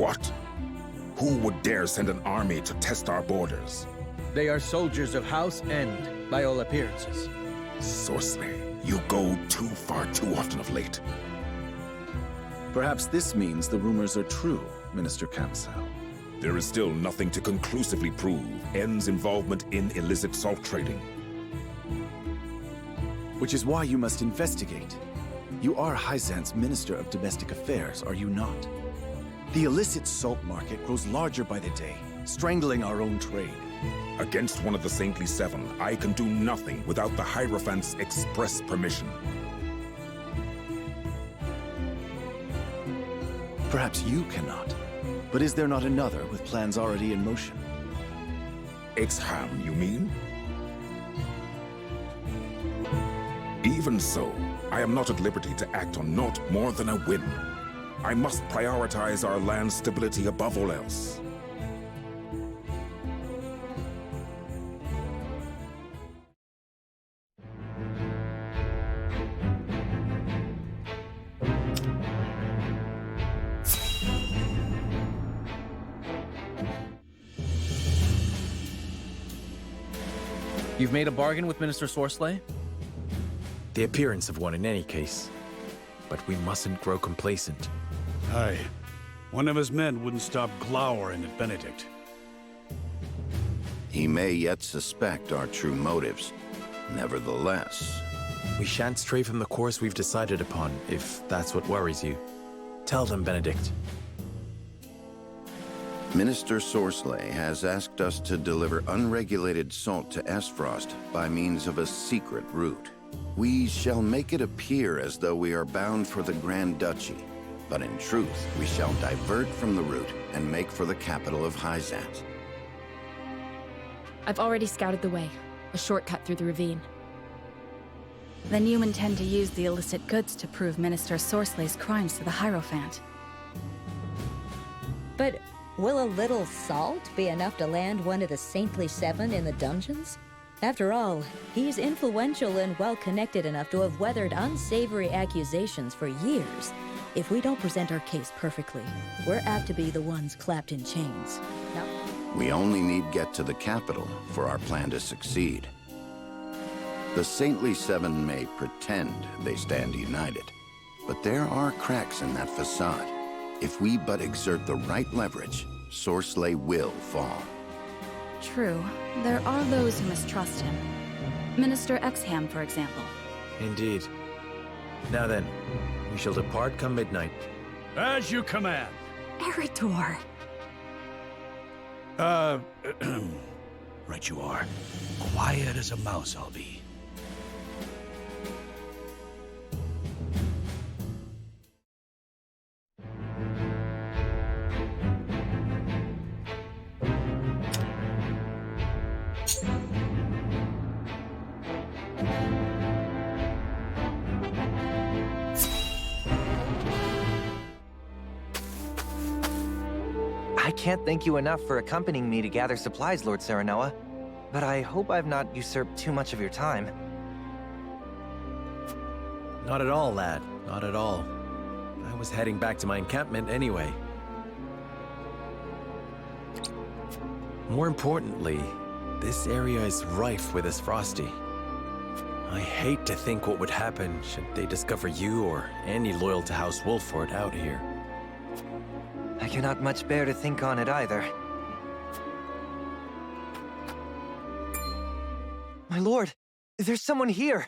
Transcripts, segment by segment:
What? Who would dare send an army to test our borders? They are soldiers of House End, by all appearances. Sorcery, you go too far too often of late. Perhaps this means the rumors are true, Minister Kamsel. There is still nothing to conclusively prove End's involvement in illicit salt trading. Which is why you must investigate. You are Hyzant's Minister of Domestic Affairs, are you not? The illicit salt market grows larger by the day, strangling our own trade. Against one of the Saintly Seven, I can do nothing without the Hierophant's express permission. Perhaps you cannot. But is there not another with plans already in motion? Ixham, you mean? Even so, I am not at liberty to act on naught more than a whim. I must prioritize our land's stability above all else. You've made a bargain with Minister Sorsley? The appearance of one in any case. But we mustn't grow complacent. Aye. One of his men wouldn't stop glowering at Benedict. He may yet suspect our true motives. Nevertheless... We shan't stray from the course we've decided upon, if that's what worries you. Tell them, Benedict. Minister Sorsley has asked us to deliver unregulated salt to Esfrost by means of a secret route. We shall make it appear as though we are bound for the Grand Duchy, but in truth, we shall divert from the route and make for the capital of Hyzant. I've already scouted the way, a shortcut through the ravine. Then you intend to use the illicit goods to prove Minister Sorsley's crimes to the Hierophant. But will a little salt be enough to land one of the Saintly Seven in the dungeons? After all, he's influential and well-connected enough to have weathered unsavory accusations for years. If we don't present our case perfectly, we're apt to be the ones clapped in chains. Now, We only need get to the capital for our plan to succeed. The Saintly Seven may pretend they stand united, but there are cracks in that facade. If we but exert the right leverage, Sorsley will fall. True, there are those who mistrust him. Minister Exham, for example. Indeed. Now then, we shall depart come midnight. As you command. Eritor! Right you are. Quiet as a mouse I'll be. I can't thank you enough for accompanying me to gather supplies, Lord Serenoa. But I hope I've not usurped too much of your time. Not at all, lad. Not at all. I was heading back to my encampment anyway. More importantly, this area is rife with Frosty. I hate to think what would happen should they discover you or any loyal to House Wolford out here. I cannot much bear to think on it either. My lord, there's someone here!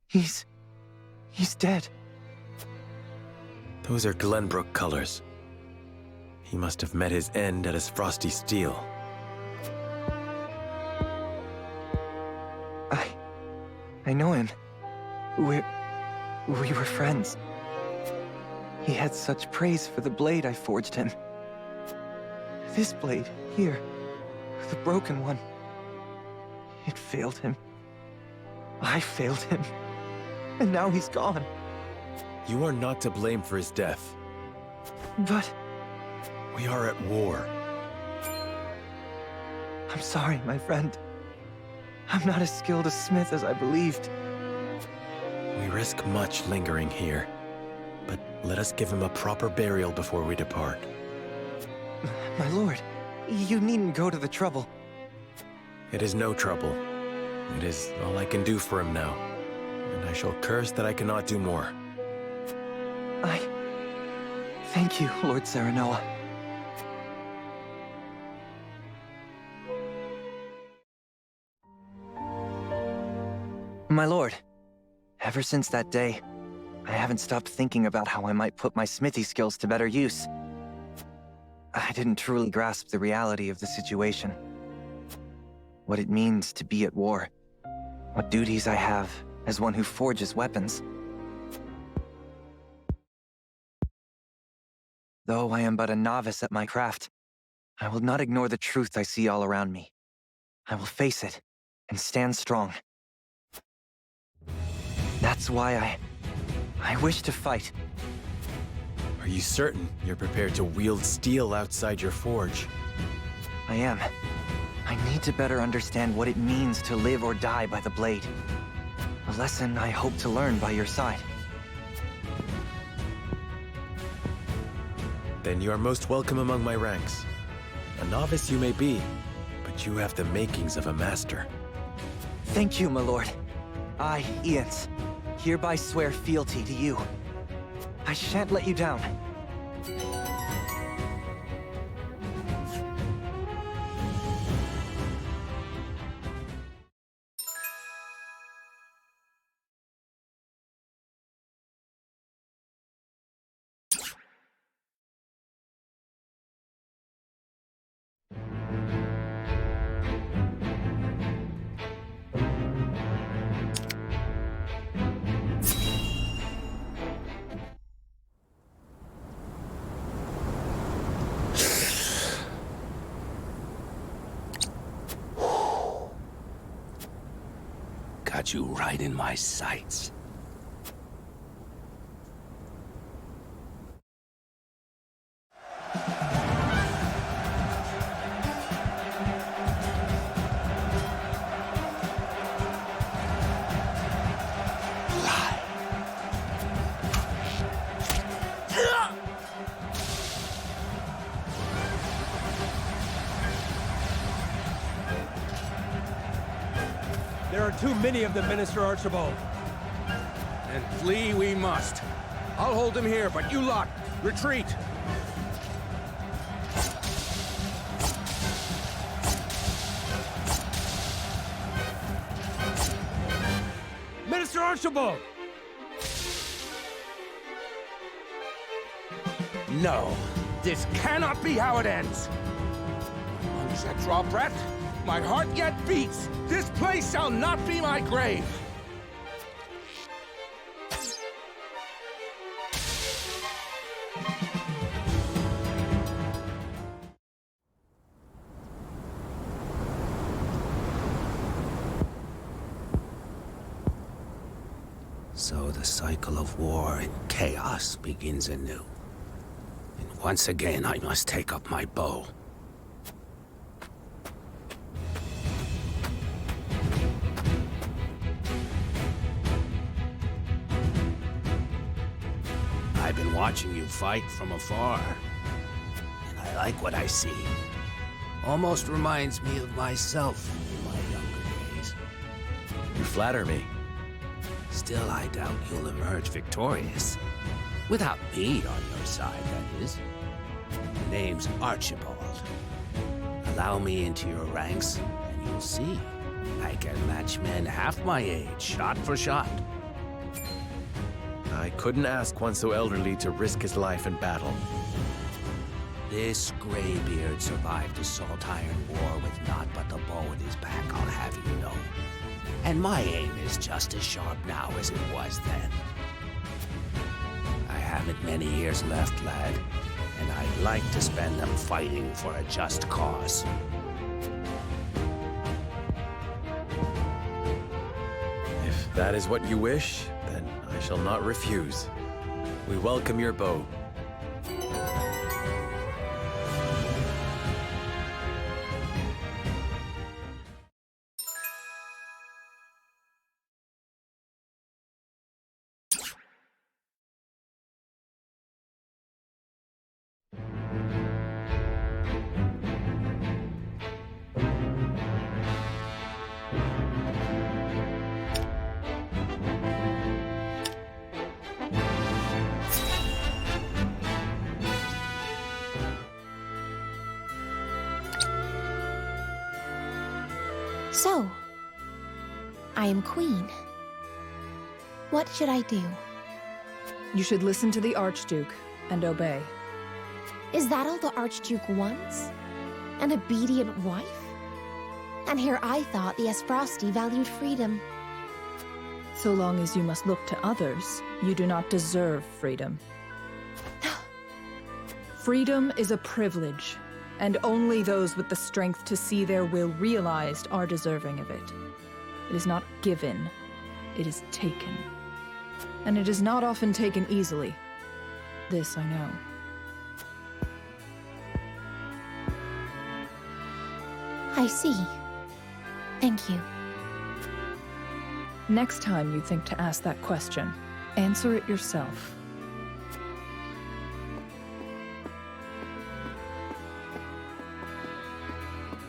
He's dead. Those are Glenbrook colors. He must have met his end at his Frosty Steel. I know him. We were friends. He had such praise for the blade I forged him. This blade, here, the broken one. It failed him. I failed him. And now he's gone. You are not to blame for his death. But We are at war. I'm sorry, my friend. I'm not as skilled a smith as I believed. We risk much lingering here. But Let us give him a proper burial before we depart. My lord, you needn't go to the trouble. It is no trouble. It is all I can do for him now, and I shall curse that I cannot do more. Thank you, Lord Serenoa. My lord, ever since that day, I haven't stopped thinking about how I might put my smithy skills to better use. I didn't truly grasp the reality of the situation. What it means to be at war. What duties I have as one who forges weapons. Though I am but a novice at my craft, I will not ignore the truth I see all around me. I will face it and stand strong. That's why I wish to fight. Are you certain you're prepared to wield steel outside your forge? I am. I need to better understand what it means to live or die by the blade. A lesson I hope to learn by your side. Then you are most welcome among my ranks. A novice you may be, but you have the makings of a master. Thank you, my lord. I, Ians, hereby swear fealty to you. I shan't let you down. Got you right in my sights. There are too many of them, Minister Archibald. And flee we must. I'll hold him here, but you lot, retreat! Minister Archibald! No, this cannot be how it ends. Lungs that draw breath, my heart yet beats. This place shall not be my grave. So the cycle of war and chaos begins anew. And once again, I must take up my bow. I've been watching you fight from afar, and I like what I see. Almost reminds me of myself in my younger days. You flatter me. Still, I doubt you'll emerge victorious. Without me on your side, that is. The name's Archibald. Allow me into your ranks, and you'll see. I can match men half my age, shot for shot. I couldn't ask one so elderly to risk his life in battle. This graybeard survived a salt iron war with naught but the bow at his back, I'll have you know. And my aim is just as sharp now as it was then. I haven't many years left, lad, and I'd like to spend them fighting for a just cause. If that is what you wish, then I shall not refuse. We welcome your bow. So, I am queen. What should I do? You should listen to the Archduke and obey. Is that all the Archduke wants? An obedient wife? And here I thought the Esfrosti valued freedom. So long as you must look to others, you do not deserve freedom. Freedom is a privilege, and only those with the strength to see their will realized are deserving of it. It is not given, it is taken. And it is not often taken easily. This I know. I see. Thank you. Next time you think to ask that question, answer it yourself.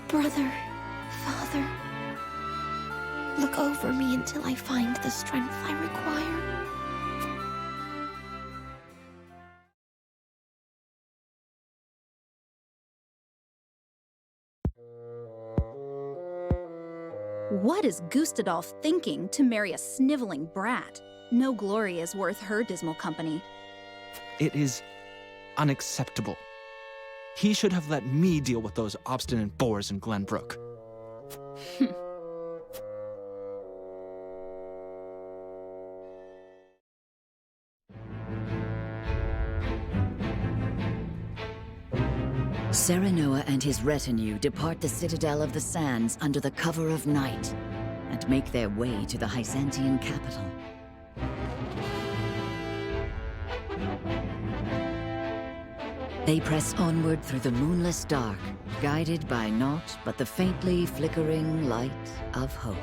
Brother, father, look over me until I find the strength I require. What is Gustadolf thinking to marry a sniveling brat? No glory is worth her dismal company. It is unacceptable. He should have let me deal with those obstinate boors in Glenbrook. Serenoa and his retinue depart the Citadel of the Sands under the cover of night and make their way to the Hyzantian capital. They press onward through the moonless dark, guided by naught but the faintly flickering light of hope.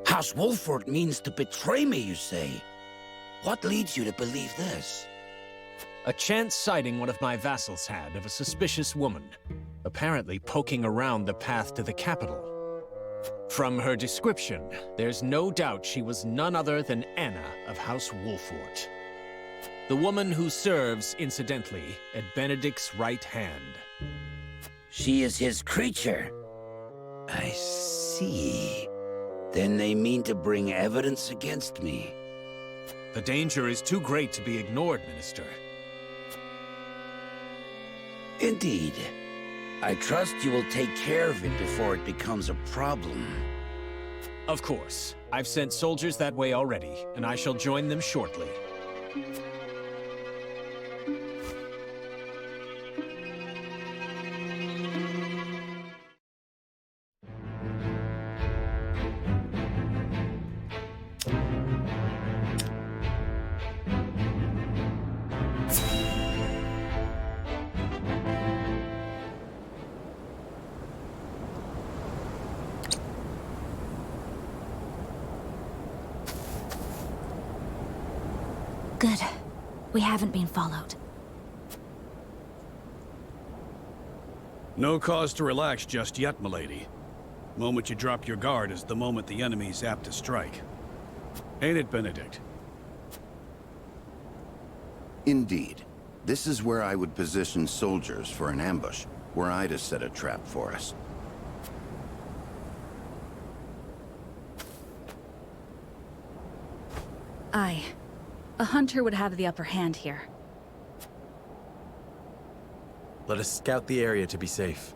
House Wolford means to betray me, you say? What leads you to believe this? A chance sighting one of my vassals had of a suspicious woman, apparently poking around the path to the capital. From her description, there's no doubt she was none other than Anna of House Wolford. The woman who serves, incidentally, at Benedict's right hand. She is his creature. I see. Then they mean to bring evidence against me. The danger is too great to be ignored, Minister. Indeed. I trust you will take care of it before it becomes a problem. Of course. I've sent soldiers that way already, and I shall join them shortly. Good. We haven't been followed. No cause to relax just yet, milady. Moment you drop your guard is the moment the enemy's apt to strike. Ain't it, Benedict? Indeed. This is where I would position soldiers for an ambush, were I to set a trap for us. Aye. A hunter would have the upper hand here. Let us scout the area to be safe.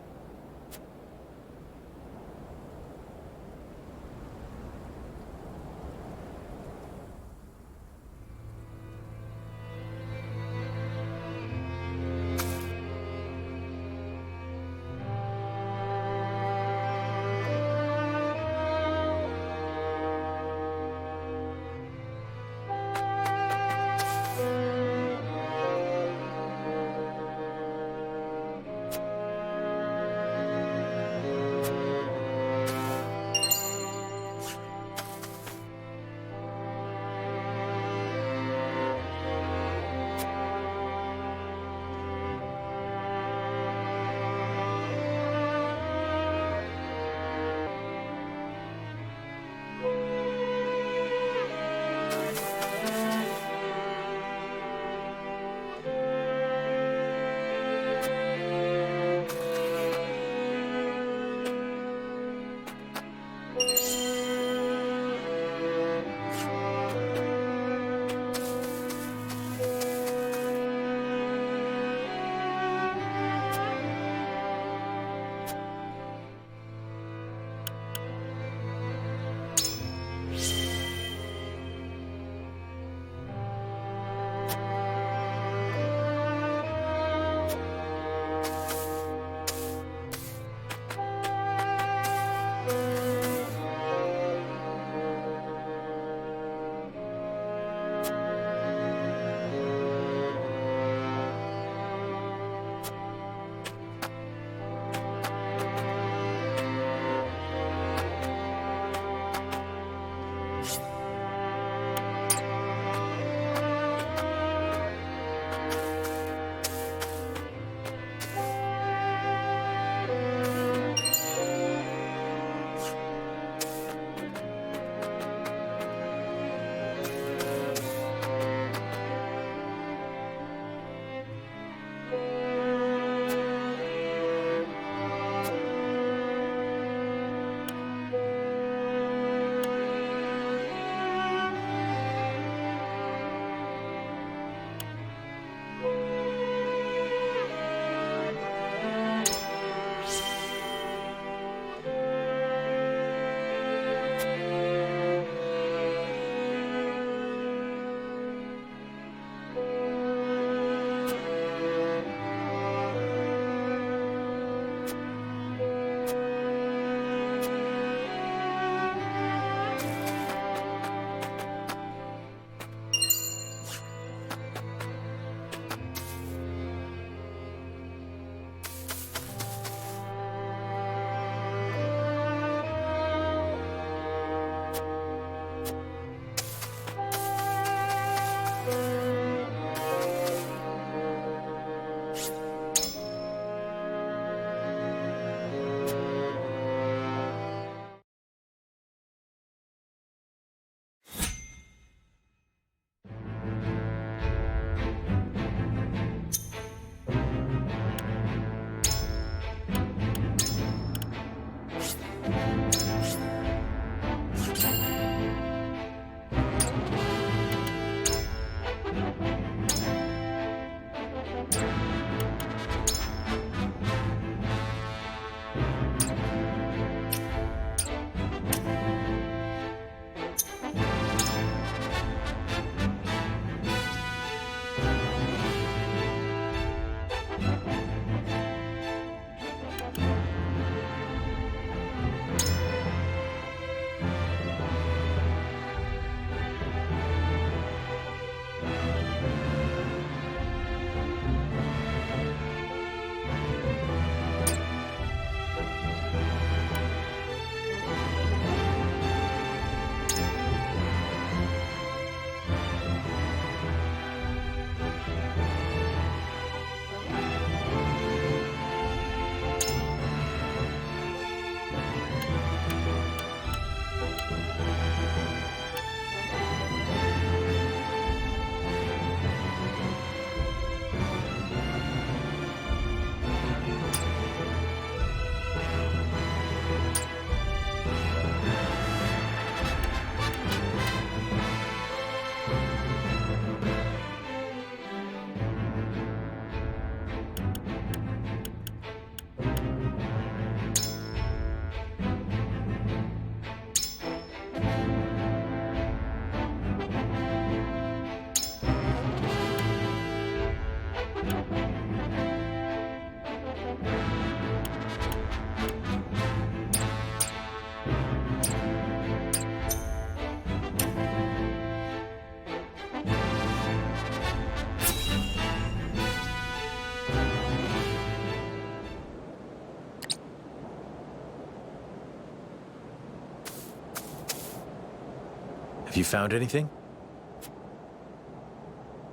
you found anything?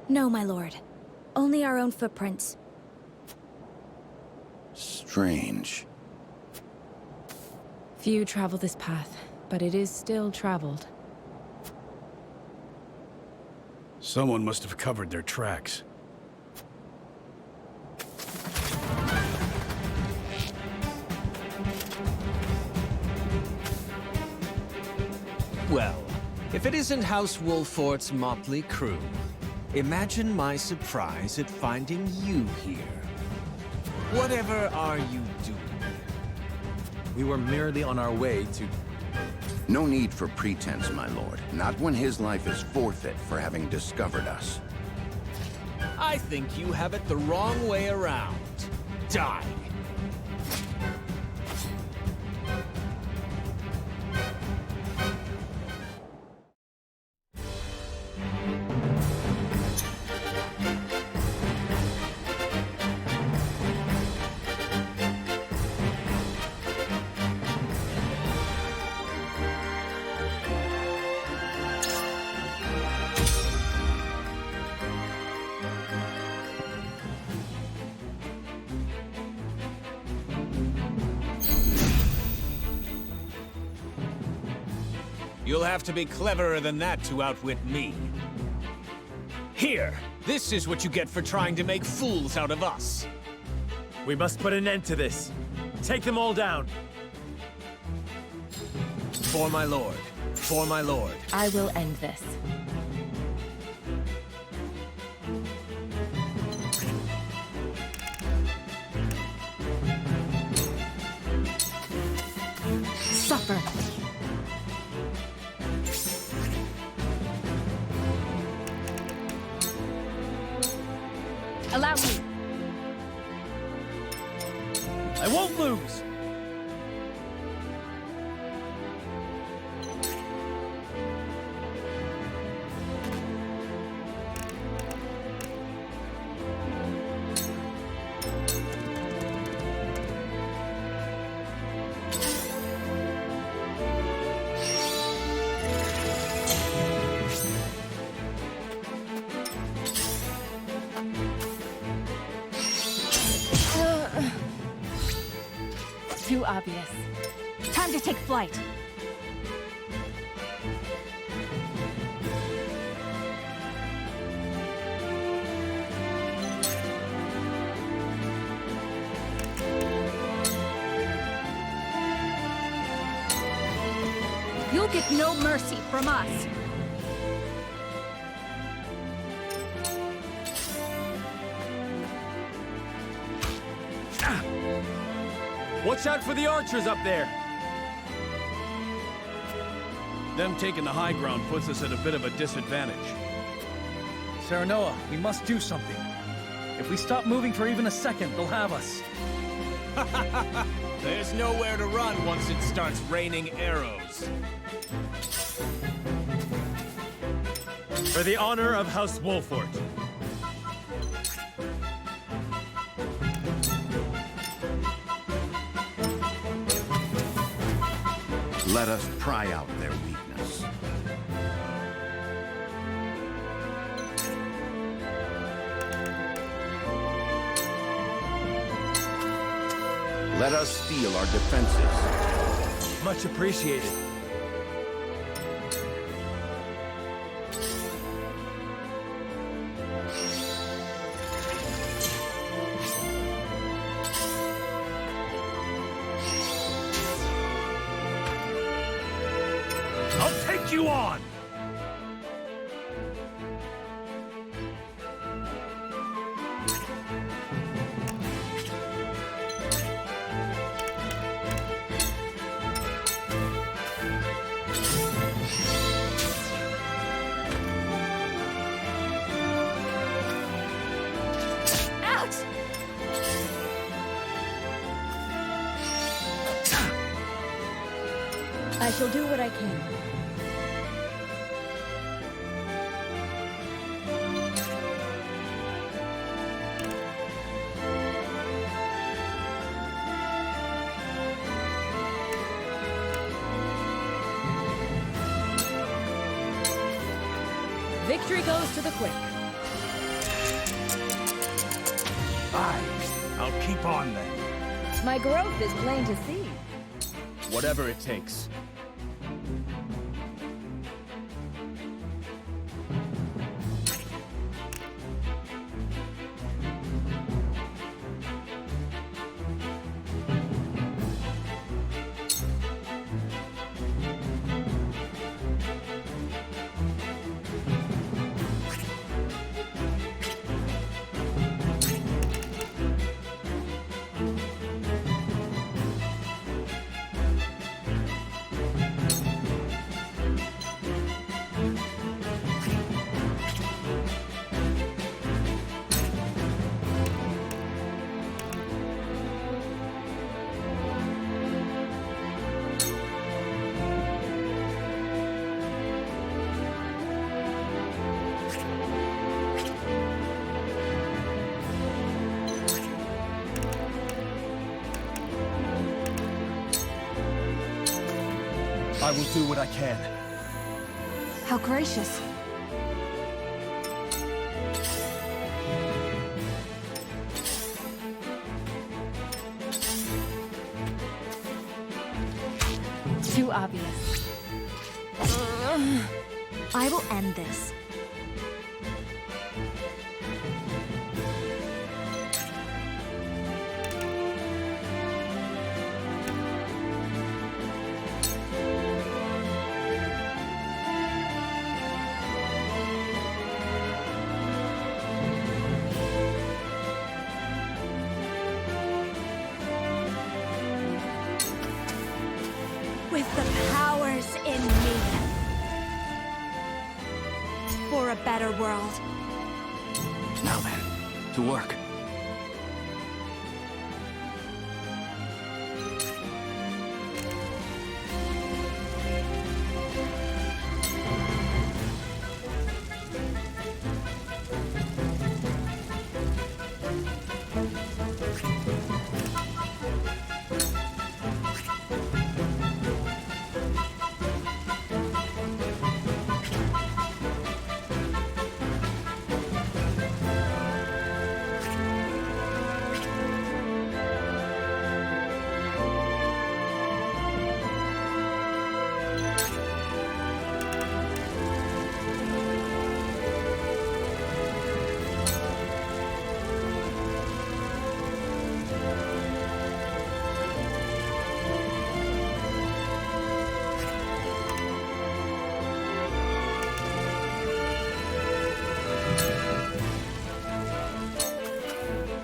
No, my lord. Only our own footprints. Strange. Few travel this path, but it is still traveled. Someone must have covered their tracks. Well, if it isn't House Wolfort's motley crew, imagine my surprise at finding you here. Whatever are you doing? We were merely on our way to... No need for pretense, my lord. Not when his life is forfeit for having discovered us. I think you have it the wrong way around. Die! You'll have to be cleverer than that to outwit me. Here, this is what you get for trying to make fools out of us. We must put an end to this. Take them all down. For my lord. For my lord. I will end this. Suffer. Allow me. I won't lose! Too obvious. Time to take flight. You'll get no mercy from us. Watch out for the archers up there! Them taking the high ground puts us at a bit of a disadvantage. Serenoa, we must do something. If we stop moving for even a second, they'll have us. There's nowhere to run once it starts raining arrows. For the honor of House Wolfort. Let us pry out their weakness. Let us steel our defenses. Much appreciated. I'll take you on! Out! I shall do what I can. Victory goes to the quick. I'll keep on then. My growth is plain to see. Whatever it takes. I will do what I can. How gracious. Too obvious. I will end this. With the powers in me. For a better world. Now then, to work.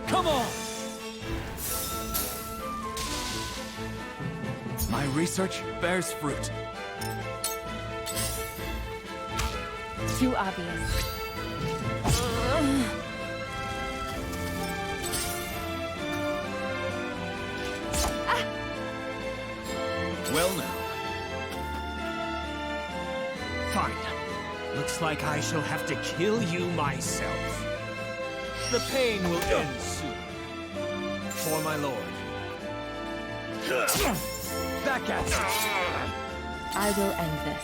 Come on! My research bears fruit. Too obvious. Well now. Fine. Looks like I shall have to kill you myself. The pain will end soon. For my lord. Back at you! I will end this.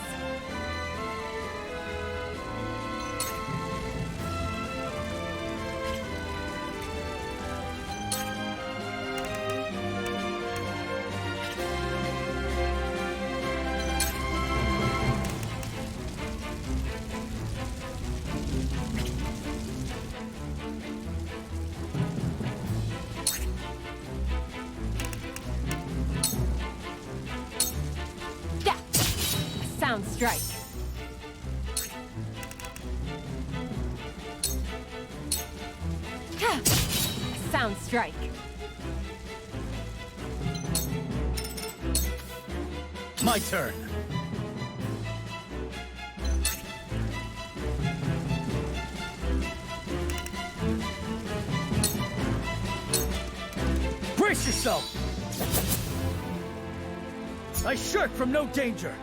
Sound strike. Sound strike. My turn. Brace yourself! I shirk from no danger.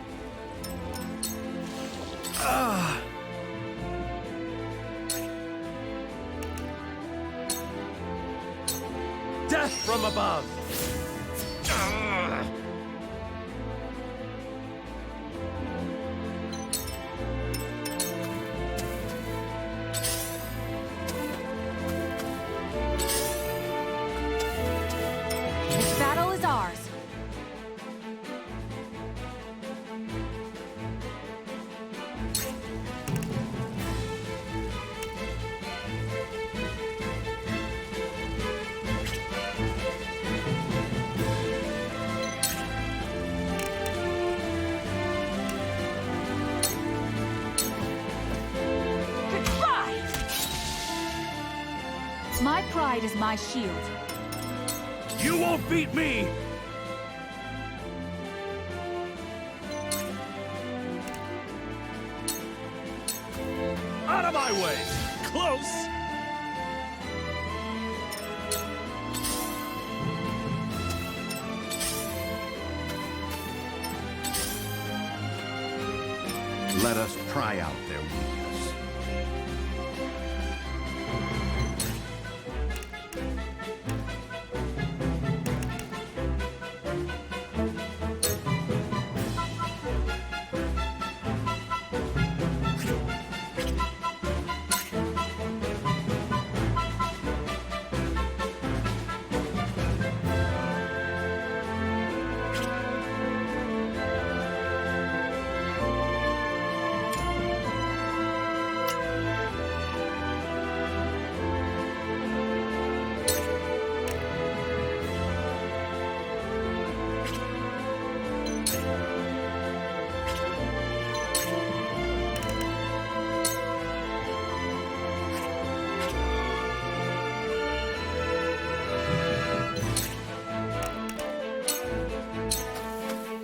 Death from above! pride is my shield. You won't beat me! Out of my way! Close! Let us pry out their weakness.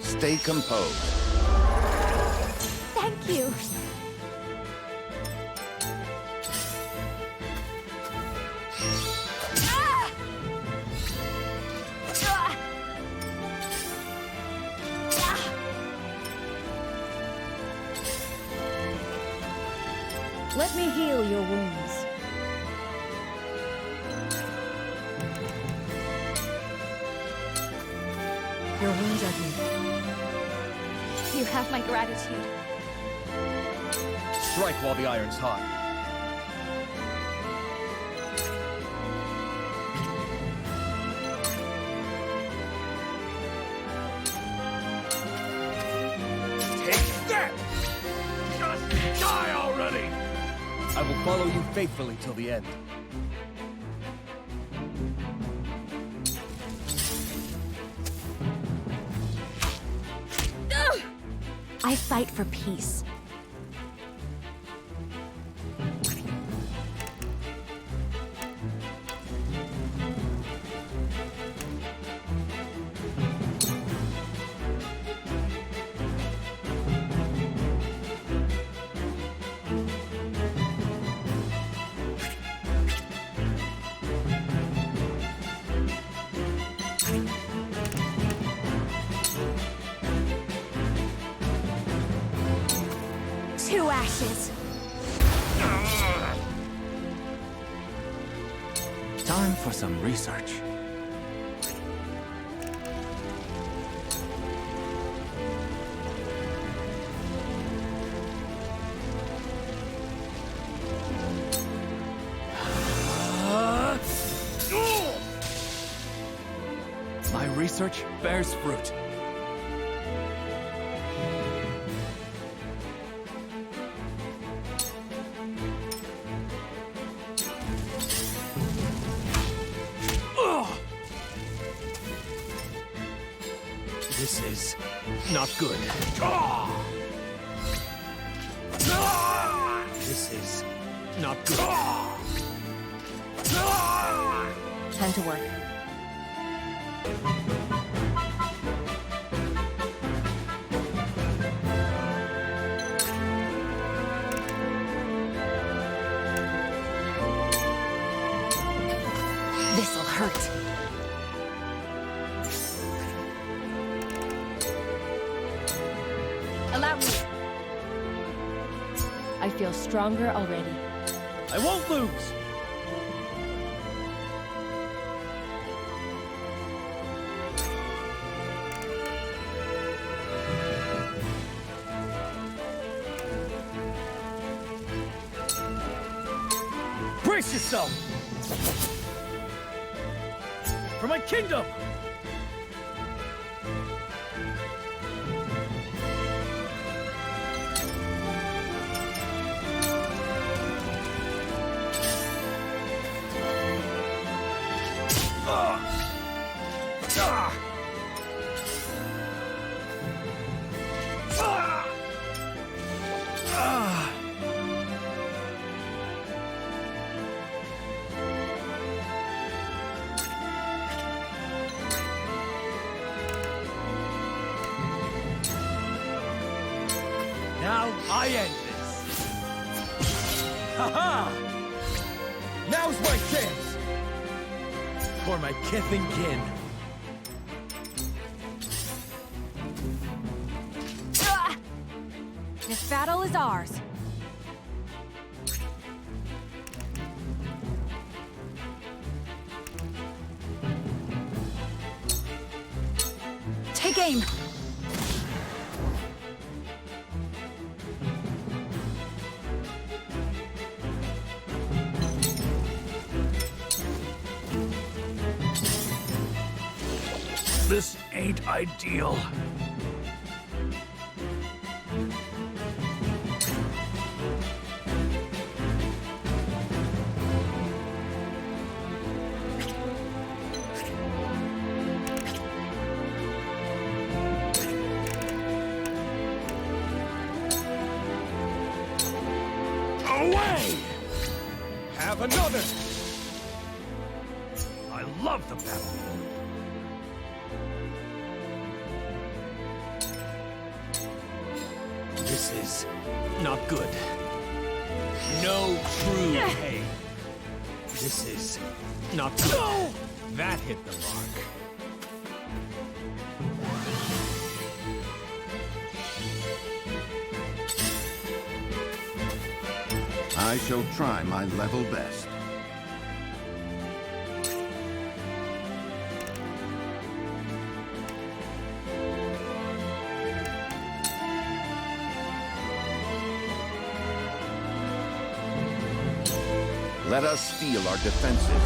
Stay composed. Thank you. Ah! Ah! Ah! Let me heal your wounds. Your wounds are healed. You have my gratitude. Strike while the iron's hot. Take that! Just die already! I will follow you faithfully till the end. I fight for peace. To ashes. Time for some research. My research bears fruit. This is not good. This is not good. Time to work. This'll hurt. Allow me. I feel stronger already. I won't lose! Brace yourself! For my kingdom! Now I end this. Ha-ha! Now's my chance! For my kith and kin. This battle is ours. Take aim! This ain't ideal. Away! Have another! I love the battlefield. This is not good. No true pain. This is not good. No! That hit the mark. I shall try my level best. Let us steel our defenses.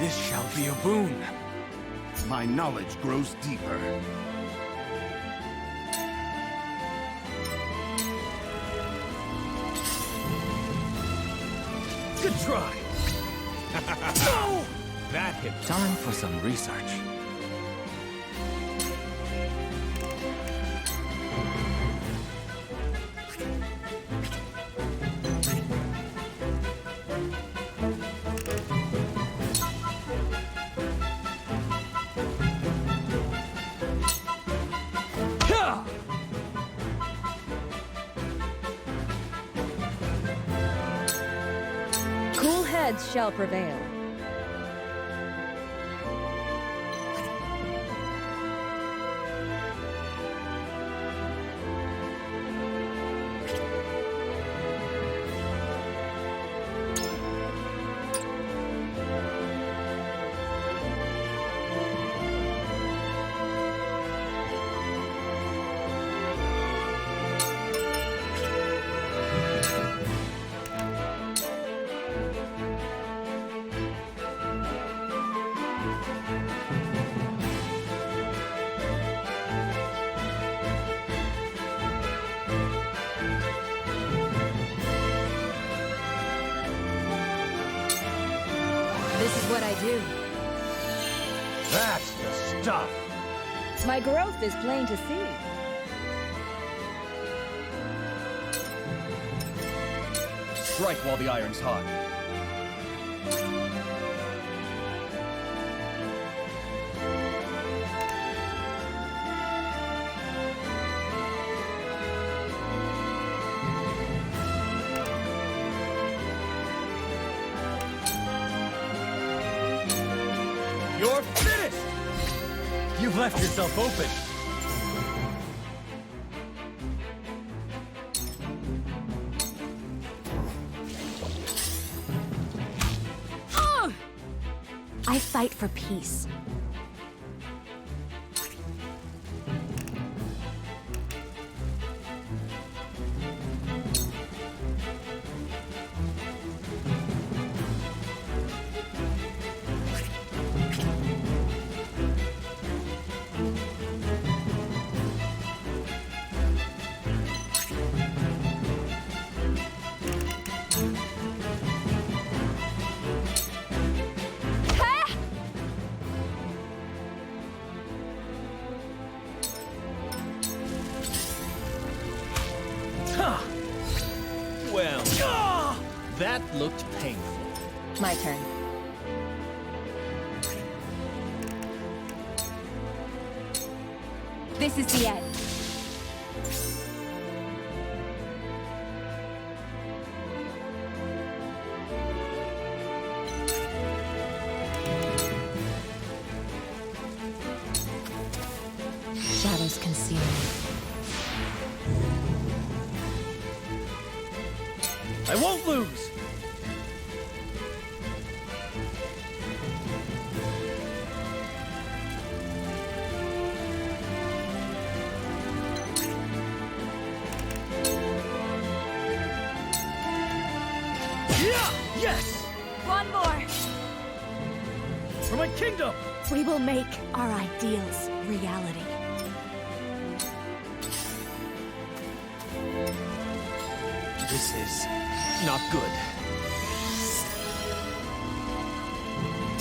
This shall be a boon. My knowledge grows deeper. Good try! No! That hit. Time for some research. Cool heads shall prevail. This is what I do. That's the stuff. My growth is plain to see. Strike while the iron's hot. You're finished! You've left yourself open. I fight for peace. Well, that looked painful. My turn. This is the end. shadows conceal me. I won't lose! Yes! One more. For my kingdom! We will make our ideals reality. This is not good.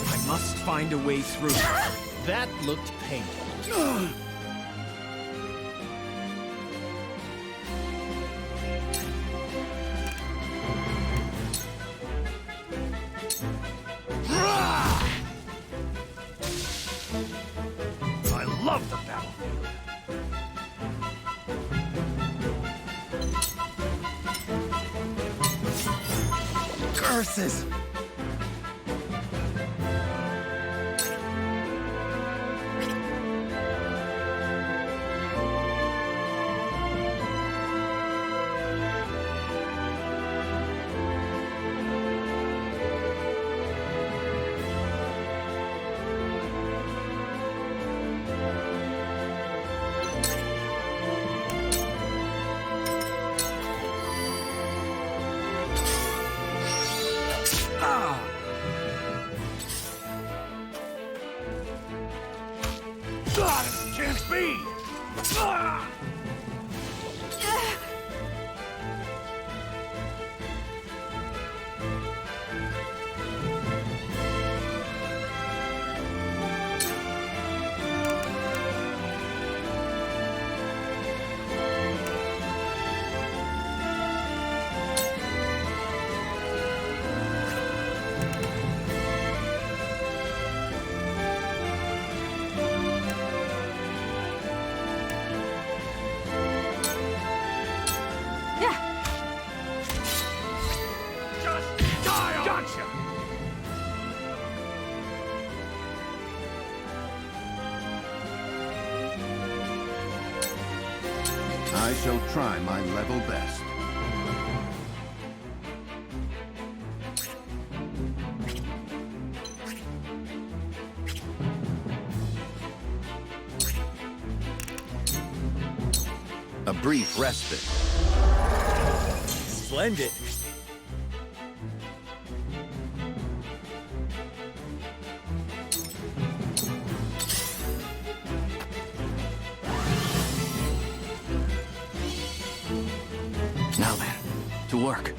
I must find a way through. That looked painful. I love the battlefield. Curses! This can't be! I shall try my level best. A brief respite. Splendid. Now then, to work.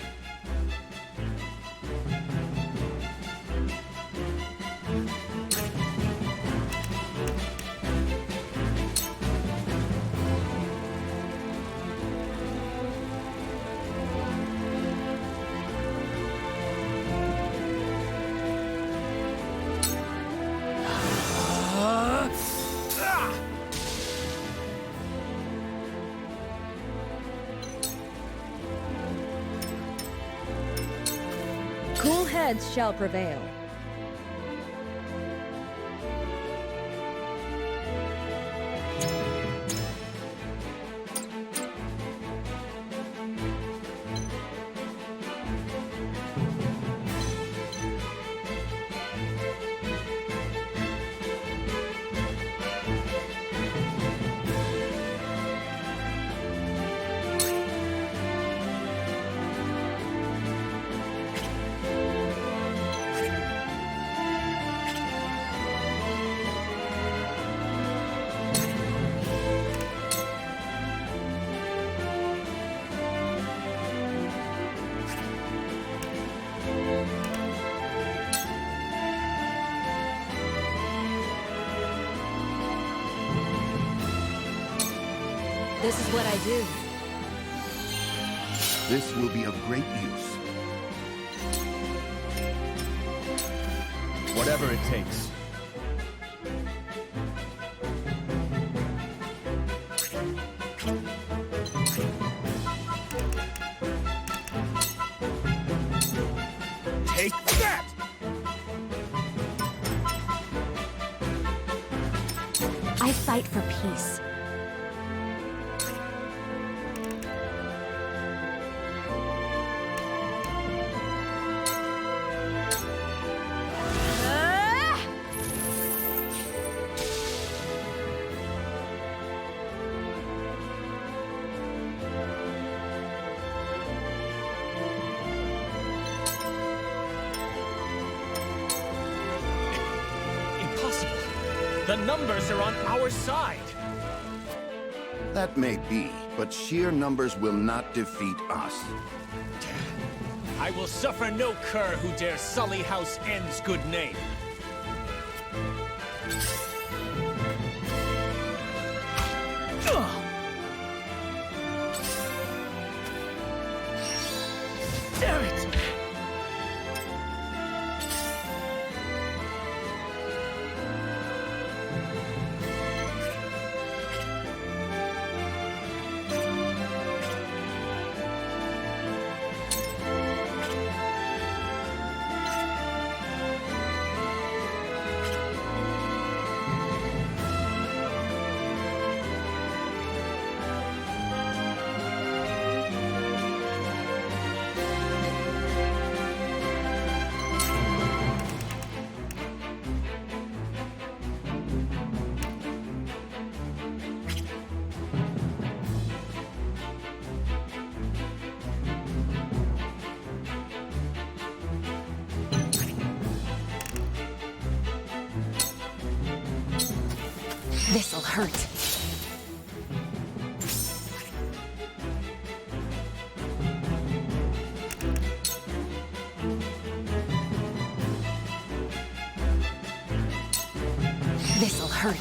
Cool heads shall prevail. This is what I do. This will be of great use. Whatever it takes. Take that! I fight for peace. The numbers are on our side. That may be, but sheer numbers will not defeat us. I will suffer no cur who dare sully House N's good name. Damn it! This'll hurt. This'll hurt.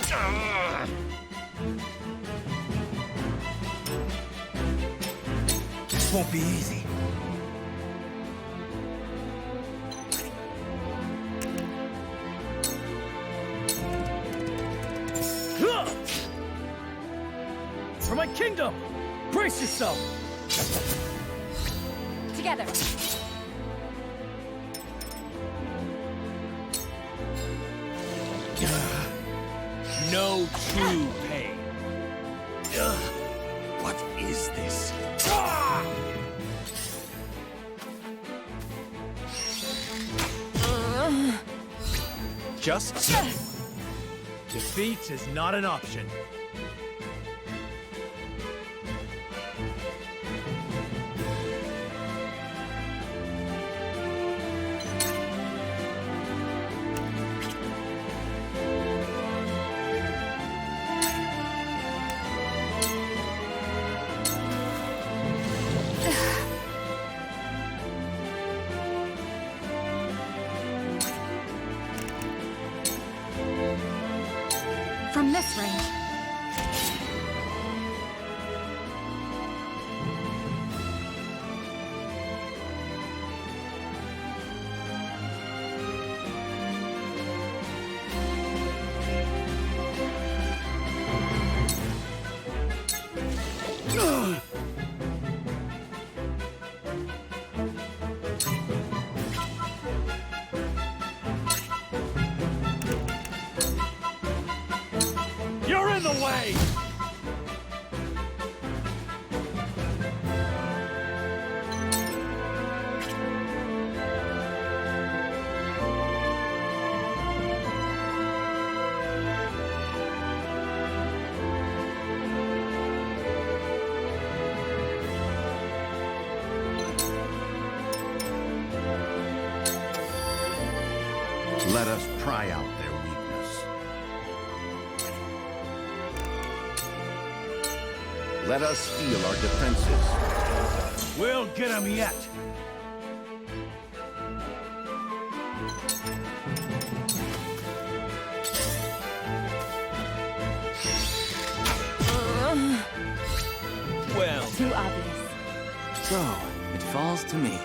This won't be easy. For my kingdom! Brace yourself! Together. No true pain. What is this? Just so. Defeat is not an option. From this range. You're in the way! Let us pry out their weakness. Let us steel our defenses. We'll get him yet! Well, Too obvious. So, it falls to me.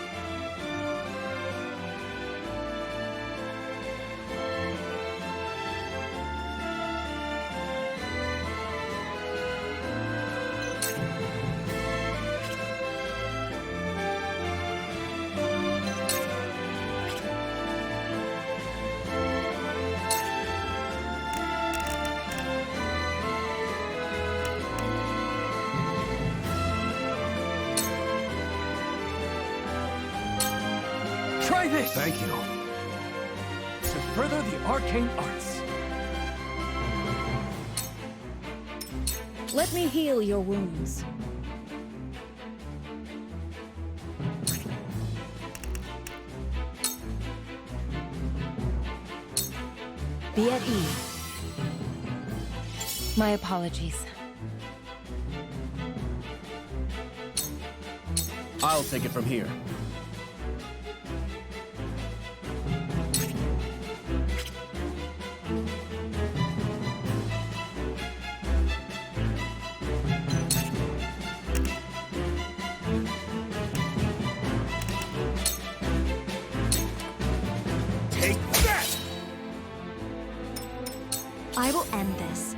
Try this! Thank you. To further the arcane arts. Let me heal your wounds. Be at ease. My apologies. I'll take it from here. Take that! I will end this.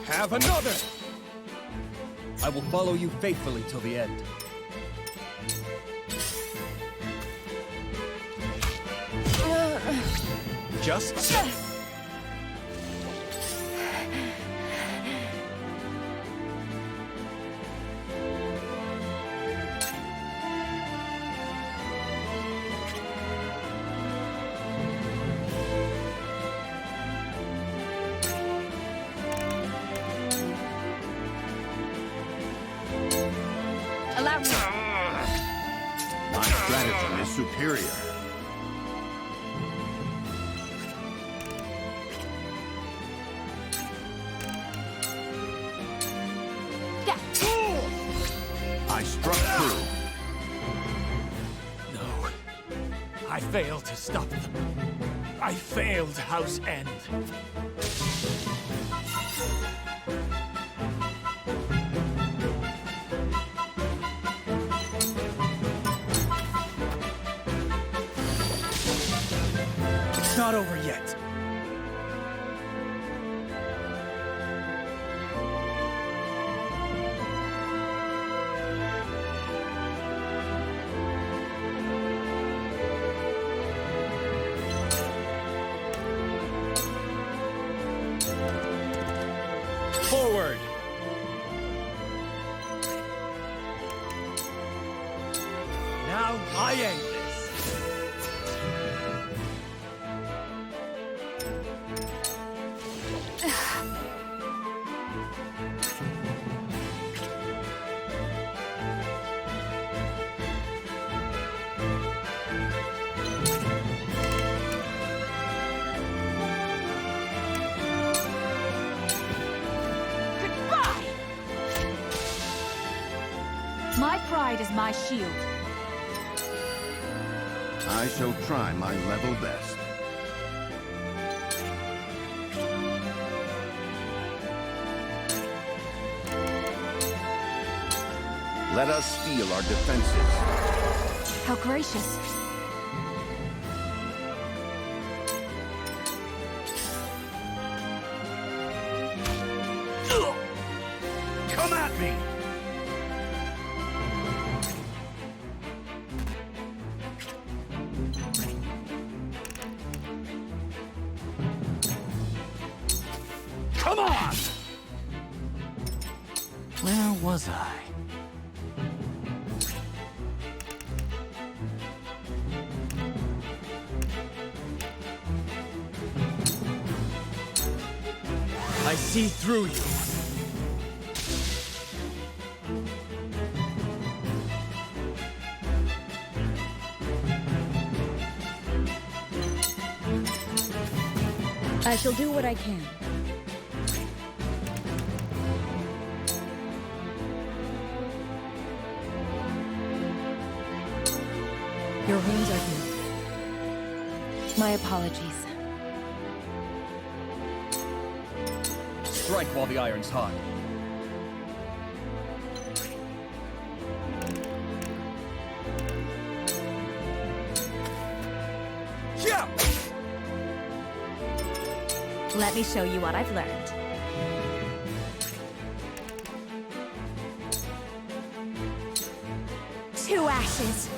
Have another! I will follow you faithfully till the end. Just... Allow me. My stratagem is superior. I struck through. No. I failed to stop them. I failed, House End. It's not over yet. Forward! Now I end this. My pride is my shield. I shall try my level best. Let us steel our defenses. How gracious. Come at me! Come on! Where was I? I see through you. I shall do what I can. Your wounds are healed. My apologies. Strike while the iron's hot. Yeah! Let me show you what I've learned. Two ashes.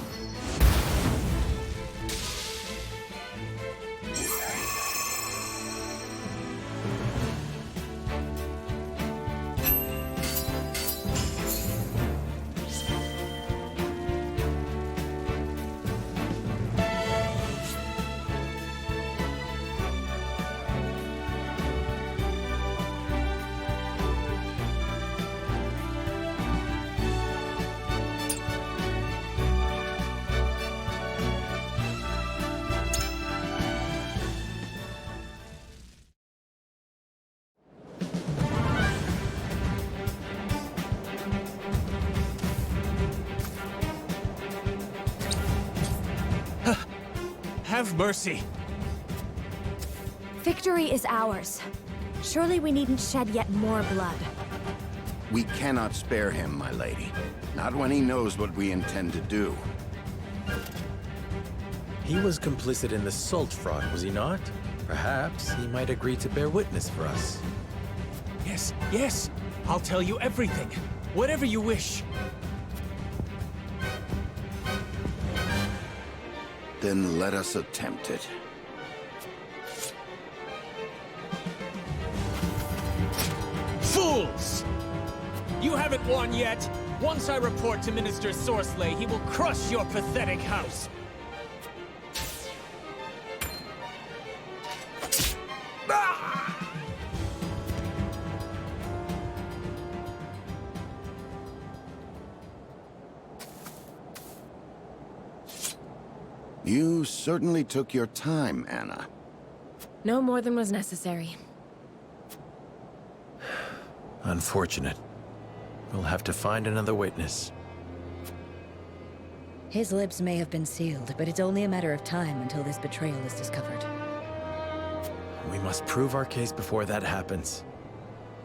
Have mercy. Victory is ours. Surely we needn't shed yet more blood. We cannot spare him, my lady. Not when he knows what we intend to do. He was complicit in the salt fraud, was he not? Perhaps he might agree to bear witness for us. Yes, yes. I'll tell you everything. Whatever you wish. Then let us attempt it. Fools! You haven't won yet. Once I report to Minister Sorsley, he will crush your pathetic house. You certainly took your time, Anna. No more than was necessary. Unfortunate. We'll have to find another witness. His lips may have been sealed, but it's only a matter of time until this betrayal is discovered. We must prove our case before that happens.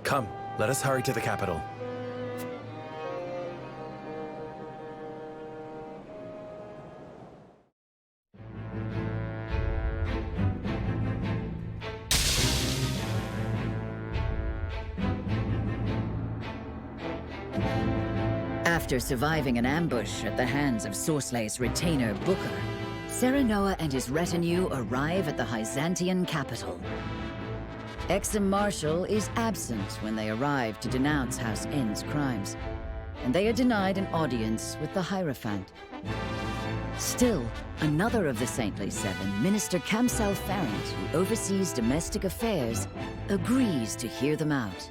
Come, let us hurry to the capital. After surviving an ambush at the hands of Sorsley's retainer, Booker, Serenoa and his retinue arrive at the Hyzantian capital. Exum Marshal is absent when they arrive to denounce House N's crimes, and they are denied an audience with the Hierophant. Still, another of the Saintly Seven, Minister Kamsal Farrant, who oversees domestic affairs, agrees to hear them out.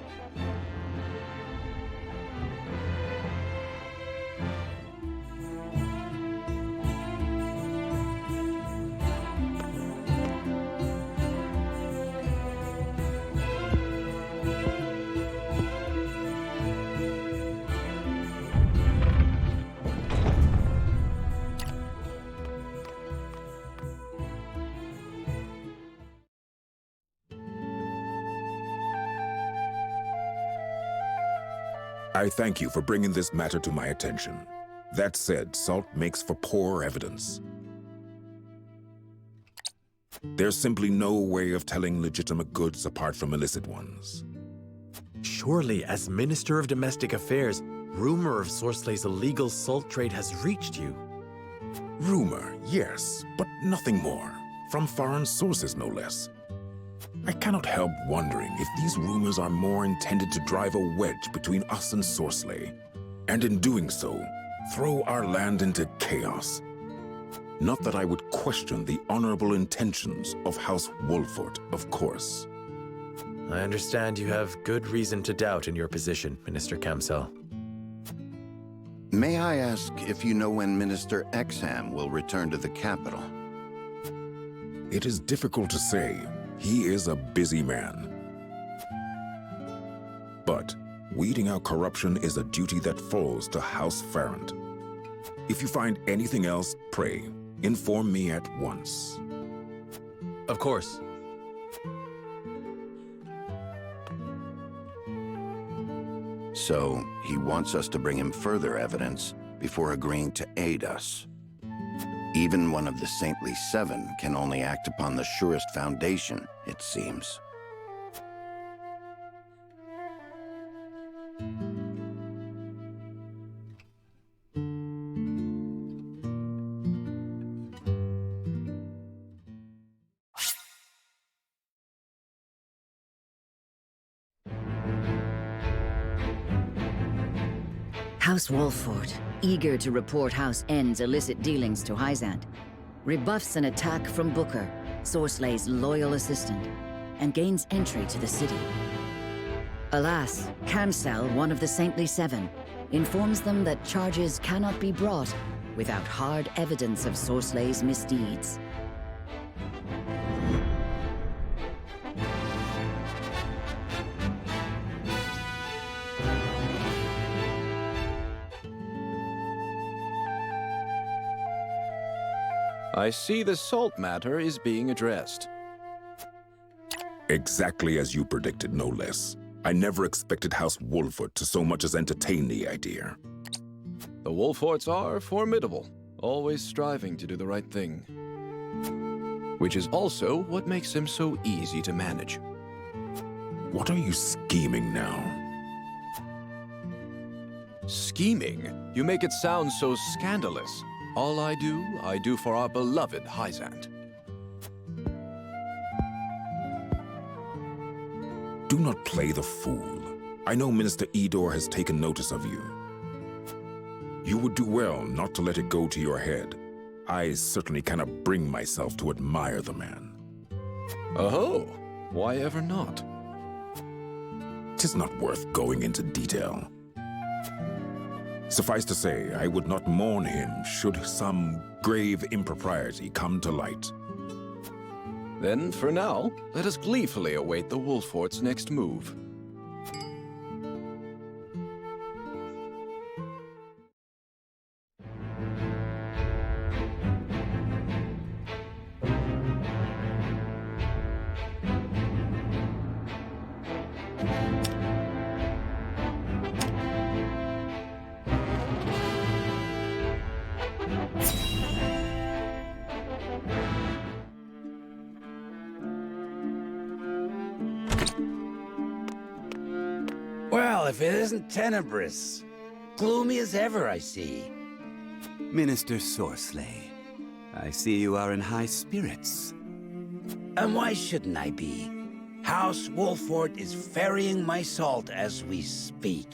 I thank you for bringing this matter to my attention. That said, salt makes for poor evidence. There's simply no way of telling legitimate goods apart from illicit ones. Surely, as Minister of Domestic Affairs, rumor of Sorsley's illegal salt trade has reached you. Rumor, yes, but nothing more. From foreign sources, no less. I cannot help wondering if these rumors are more intended to drive a wedge between us and Sorsley, and in doing so, throw our land into chaos. Not that I would question the honorable intentions of House Wolfort, of course. I understand you have good reason to doubt in your position, Minister Kamsal. May I ask if you know when Minister Exham will return to the capital? It is difficult to say. He is a busy man. But weeding out corruption is a duty that falls to House Farrant. If you find anything else, pray, inform me at once. Of course. So, he wants us to bring him further evidence before agreeing to aid us. Even one of the Saintly Seven can only act upon the surest foundation, it seems. House Wolfort, eager to report House N's illicit dealings to Hyzant, rebuffs an attack from Booker, Sorsley's loyal assistant, and gains entry to the city. Alas, Kamsal, one of the Saintly Seven, informs them that charges cannot be brought without hard evidence of Sorsley's misdeeds. I see the salt matter is being addressed. Exactly as you predicted, no less. I never expected House Wolford to so much as entertain the idea. The Wolforts are formidable, always striving to do the right thing. Which is also what makes them so easy to manage. What are you scheming now? Scheming? You make it sound so scandalous. All I do for our beloved Hyzant. Do not play the fool. I know Minister Edor has taken notice of you. You would do well not to let it go to your head. I certainly cannot bring myself to admire the man. Oh, why ever not? 'Tis not worth going into detail. Suffice to say, I would not mourn him should some grave impropriety come to light. Then, for now, let us gleefully await the Wolfort's next move. Well, if it isn't tenebrous. Gloomy as ever, I see. Minister Sorsley, I see you are in high spirits. And why shouldn't I be? House Wolford is ferrying my salt as we speak.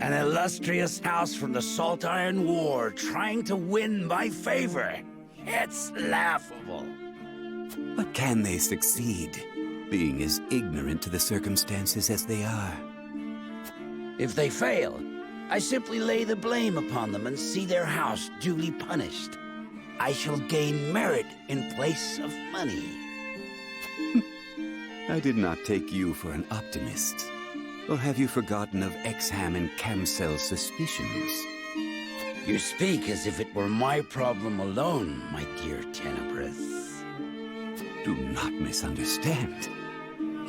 An illustrious house from the Salt Iron War trying to win my favor. It's laughable. But can they succeed, being as ignorant to the circumstances as they are? If they fail, I simply lay the blame upon them and see their house duly punished. I shall gain merit in place of money. I did not take you for an optimist. Or have you forgotten of Exham and Camsel's suspicions? You speak as if it were my problem alone, my dear Tenebrous. Do not misunderstand.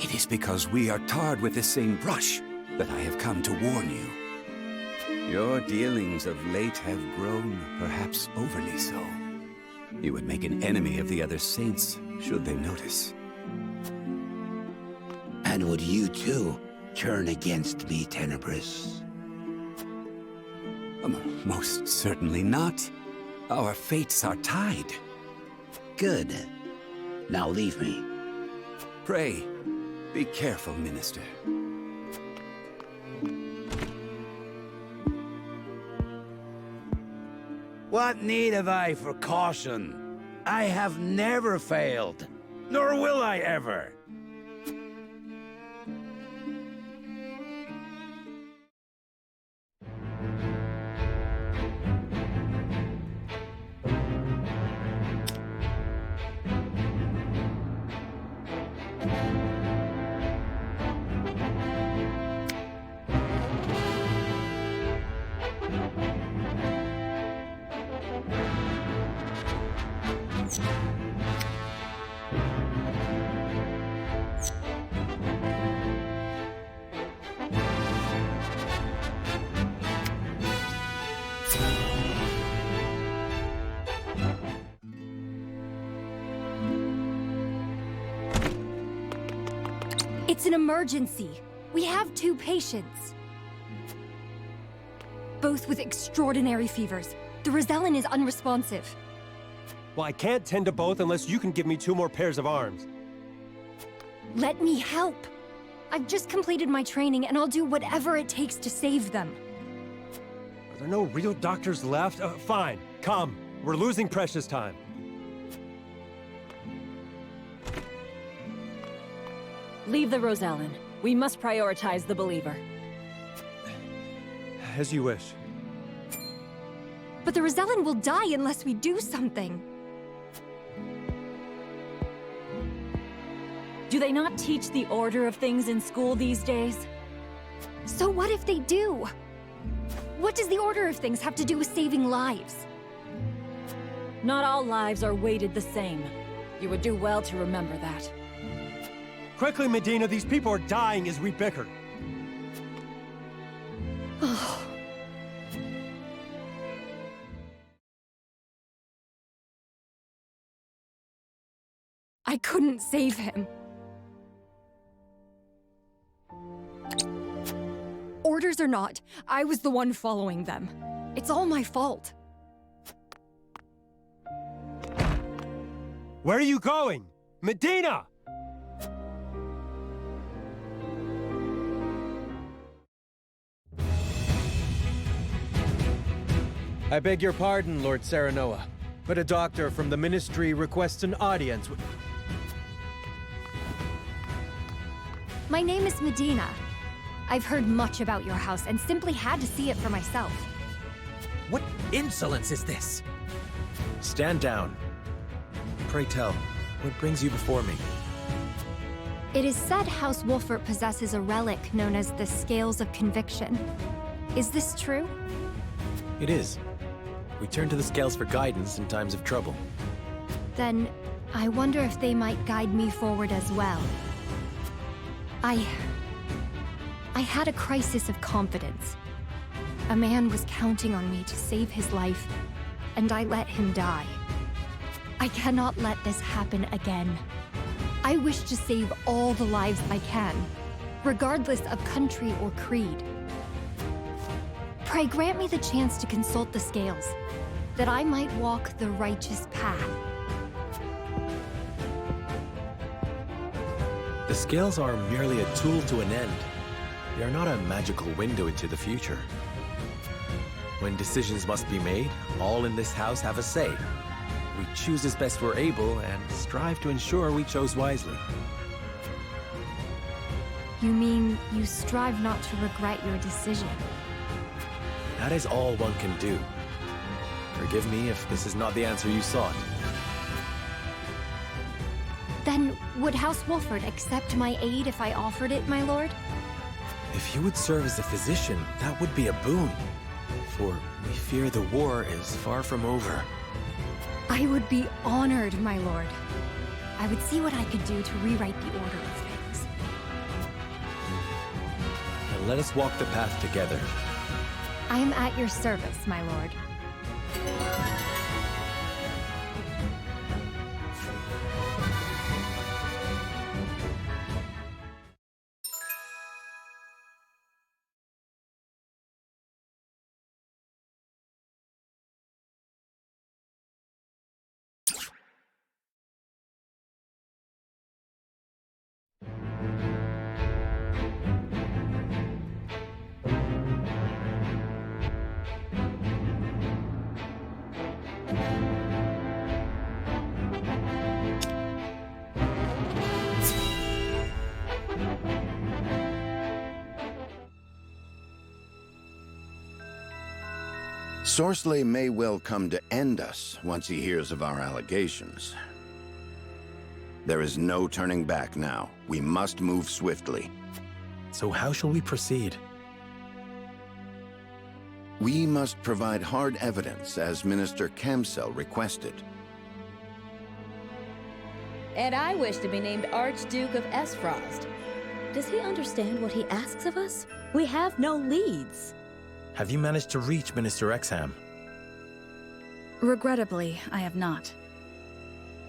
It is because we are tarred with the same brush that I have come to warn you. Your dealings of late have grown, perhaps overly so. You would make an enemy of the other saints, should they notice. And would you too turn against me, Tenebrous? Most certainly not. Our fates are tied. Good. Now leave me. Pray, be careful, Minister. What need have I for caution? I have never failed, nor will I ever. It's an emergency. We have 2 patients. Both with extraordinary fevers. The Rosellan is unresponsive. Well, I can't tend to both unless you can give me 2 more pairs of arms. Let me help. I've just completed my training, and I'll do whatever it takes to save them. Are there no real doctors left? Fine. Come. We're losing precious time. Leave the Rosellan. We must prioritize the Believer. As you wish. But the Rosellan will die unless we do something. Do they not teach the order of things in school these days? So what if they do? What does the order of things have to do with saving lives? Not all lives are weighted the same. You would do well to remember that. Quickly, Medina, these people are dying as we bicker. I couldn't save him. Orders or not, I was the one following them. It's all my fault. Where are you going? Medina! I beg your pardon, Lord Serenoa, but a doctor from the Ministry requests an audience with... My name is Medina. I've heard much about your house and simply had to see it for myself. What insolence is this? Stand down. Pray tell, what brings you before me? It is said House Wolfert possesses a relic known as the Scales of Conviction. Is this true? It is. We turn to the scales for guidance in times of trouble. Then, I wonder if they might guide me forward as well. I had a crisis of confidence. A man was counting on me to save his life, and I let him die. I cannot let this happen again. I wish to save all the lives I can, regardless of country or creed. Pray grant me the chance to consult the scales, that I might walk the righteous path. The scales are merely a tool to an end. They are not a magical window into the future. When decisions must be made, all in this house have a say. We choose as best we're able and strive to ensure we chose wisely. You mean you strive not to regret your decision? That is all one can do. Forgive me if this is not the answer you sought. Then, would House Wolfert accept my aid if I offered it, my lord? If you would serve as a physician, that would be a boon. For we fear the war is far from over. I would be honored, my lord. I would see what I could do to rewrite the order of things. And let us walk the path together. I am at your service, my lord. Sorsley may well come to end us once he hears of our allegations. There is no turning back now. We must move swiftly. So how shall we proceed? We must provide hard evidence, as Minister Camsell requested. And I wish to be named Archduke of Esfrost. Does he understand what he asks of us? We have no leads. Have you managed to reach Minister Exham? Regrettably, I have not.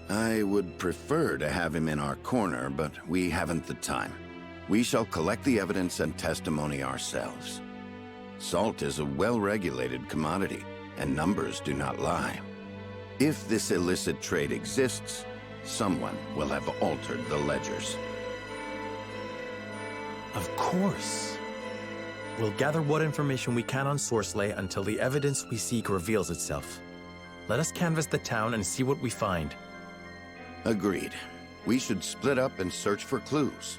I would prefer to have him in our corner, but we haven't the time. We shall collect the evidence and testimony ourselves. Salt is a well-regulated commodity, and numbers do not lie. If this illicit trade exists, someone will have altered the ledgers. Of course. We'll gather what information we can on Sorsley until the evidence we seek reveals itself. Let us canvass the town and see what we find. Agreed. We should split up and search for clues.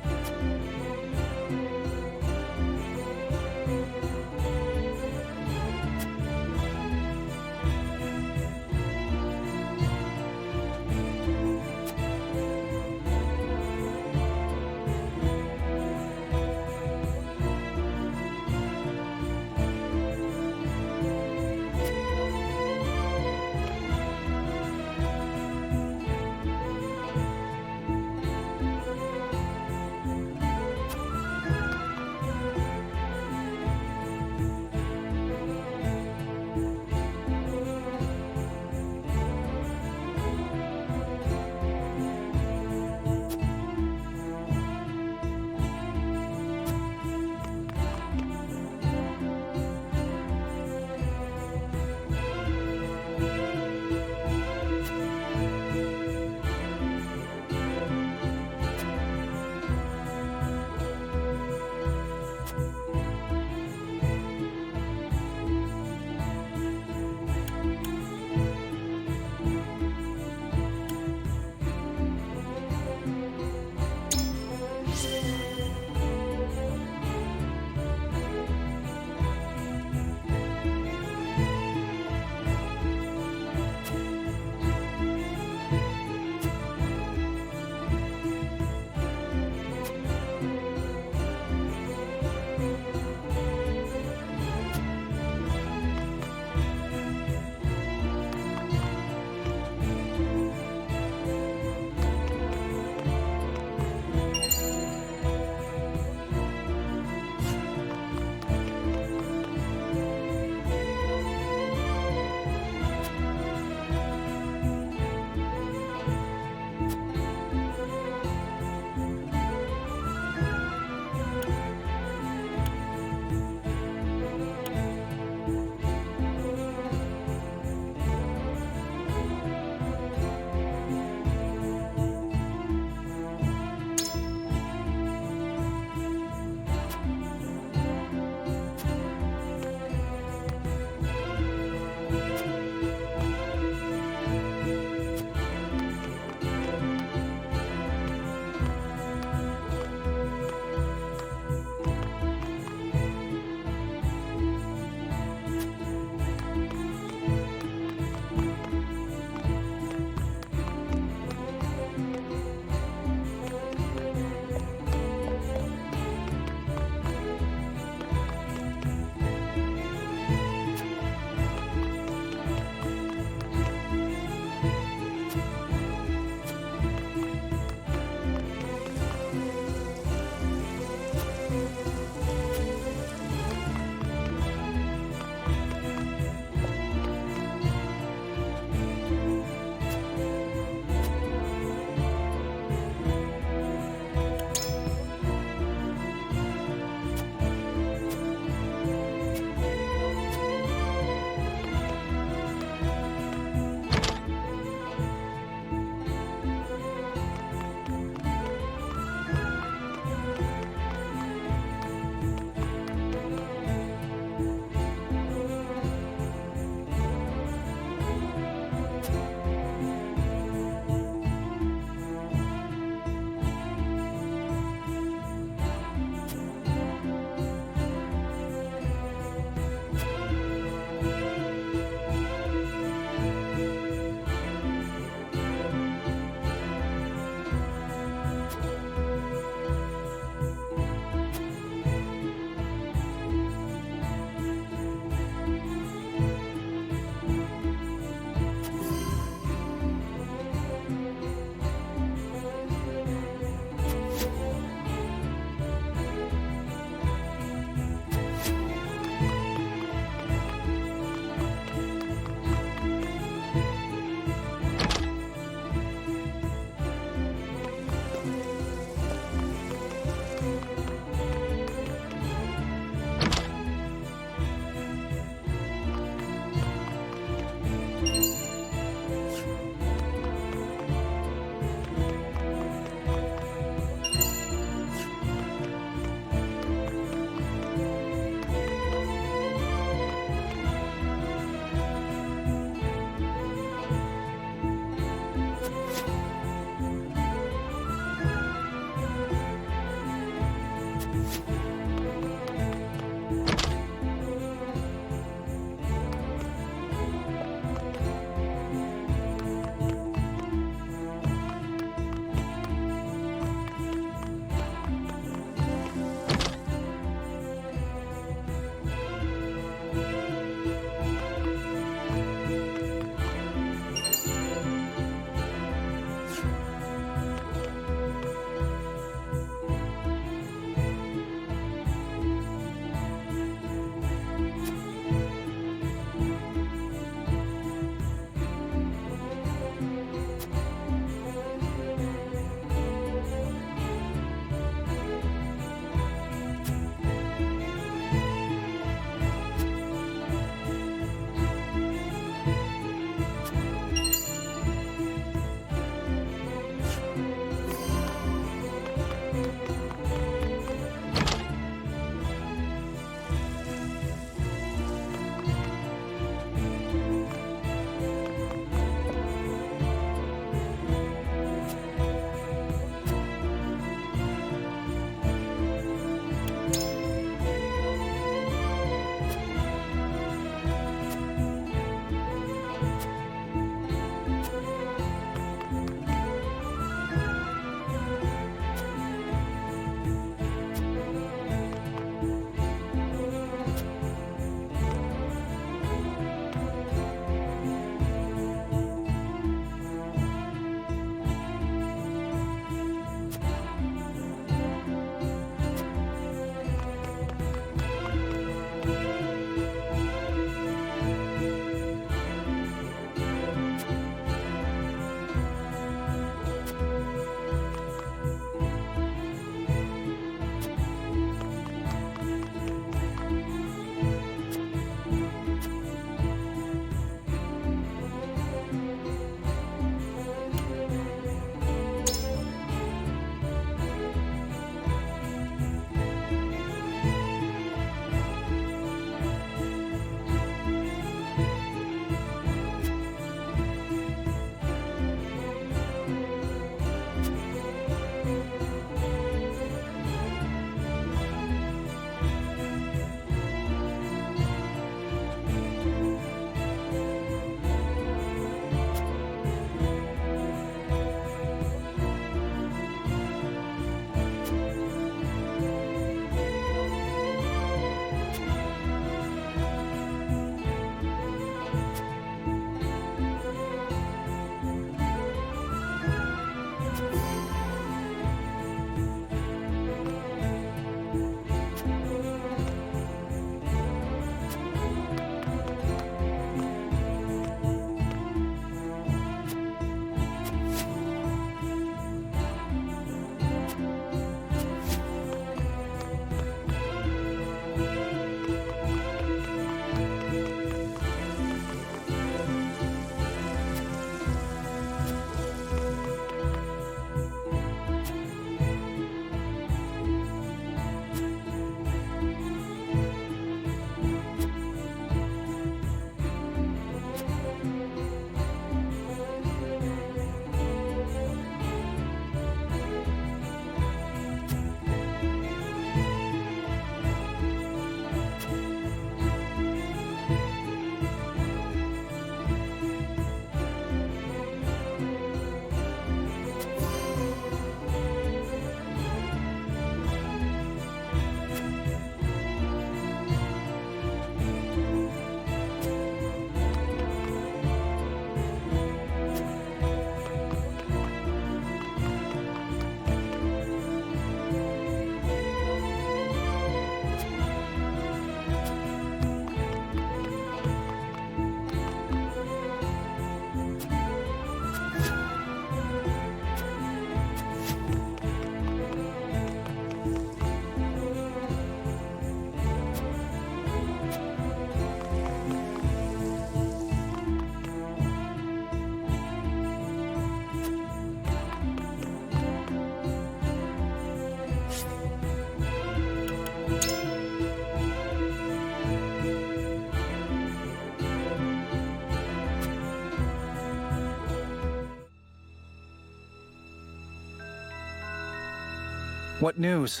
What news?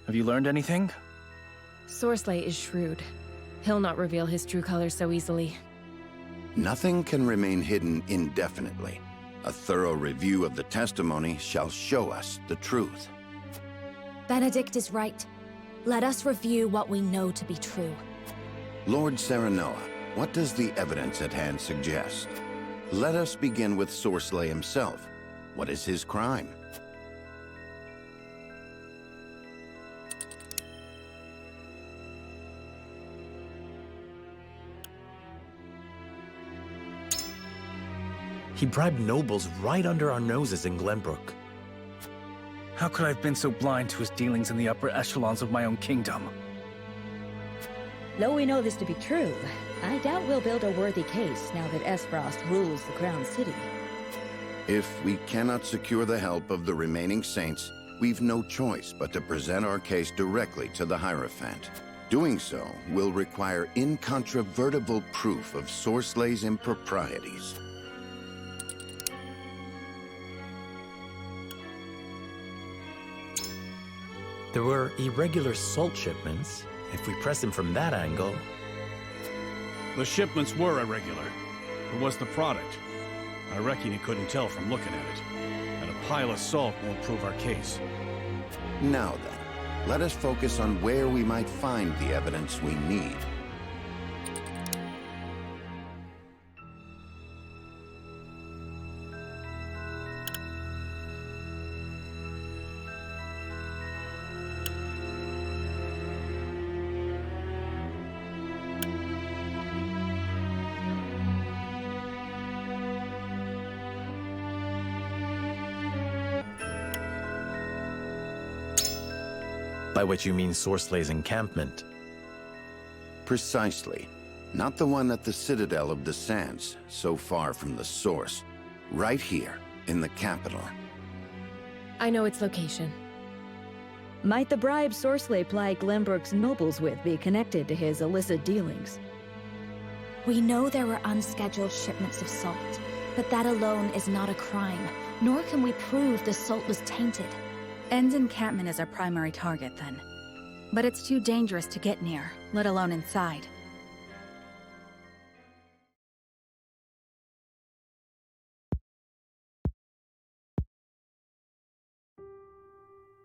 Have you learned anything? Sorsley is shrewd. He'll not reveal his true colors so easily. Nothing can remain hidden indefinitely. A thorough review of the testimony shall show us the truth. Benedict is right. Let us review what we know to be true. Lord Serenoa, what does the evidence at hand suggest? Let us begin with Sorsley himself. What is his crime? He bribed nobles right under our noses in Glenbrook. How could I have been so blind to his dealings in the upper echelons of my own kingdom? Though we know this to be true, I doubt we'll build a worthy case now that Esfrost rules the Crown City. If we cannot secure the help of the remaining saints, we've no choice but to present our case directly to the Hierophant. Doing so will require incontrovertible proof of Sorsley's improprieties. There were irregular salt shipments. If we press him from that angle... The shipments were irregular. It was the product. I reckon you couldn't tell from looking at it. And a pile of salt won't prove our case. Now then, let us focus on where we might find the evidence we need. By which you mean Sorsley's encampment? Precisely. Not the one at the Citadel of the Sands, so far from the source. Right here, in the capital. I know its location. Might the bribe Sorsley plied Glenbrook's nobles with be connected to his illicit dealings? We know there were unscheduled shipments of salt, but that alone is not a crime, nor can we prove the salt was tainted. End's encampment is our primary target, then. But it's too dangerous to get near, let alone inside.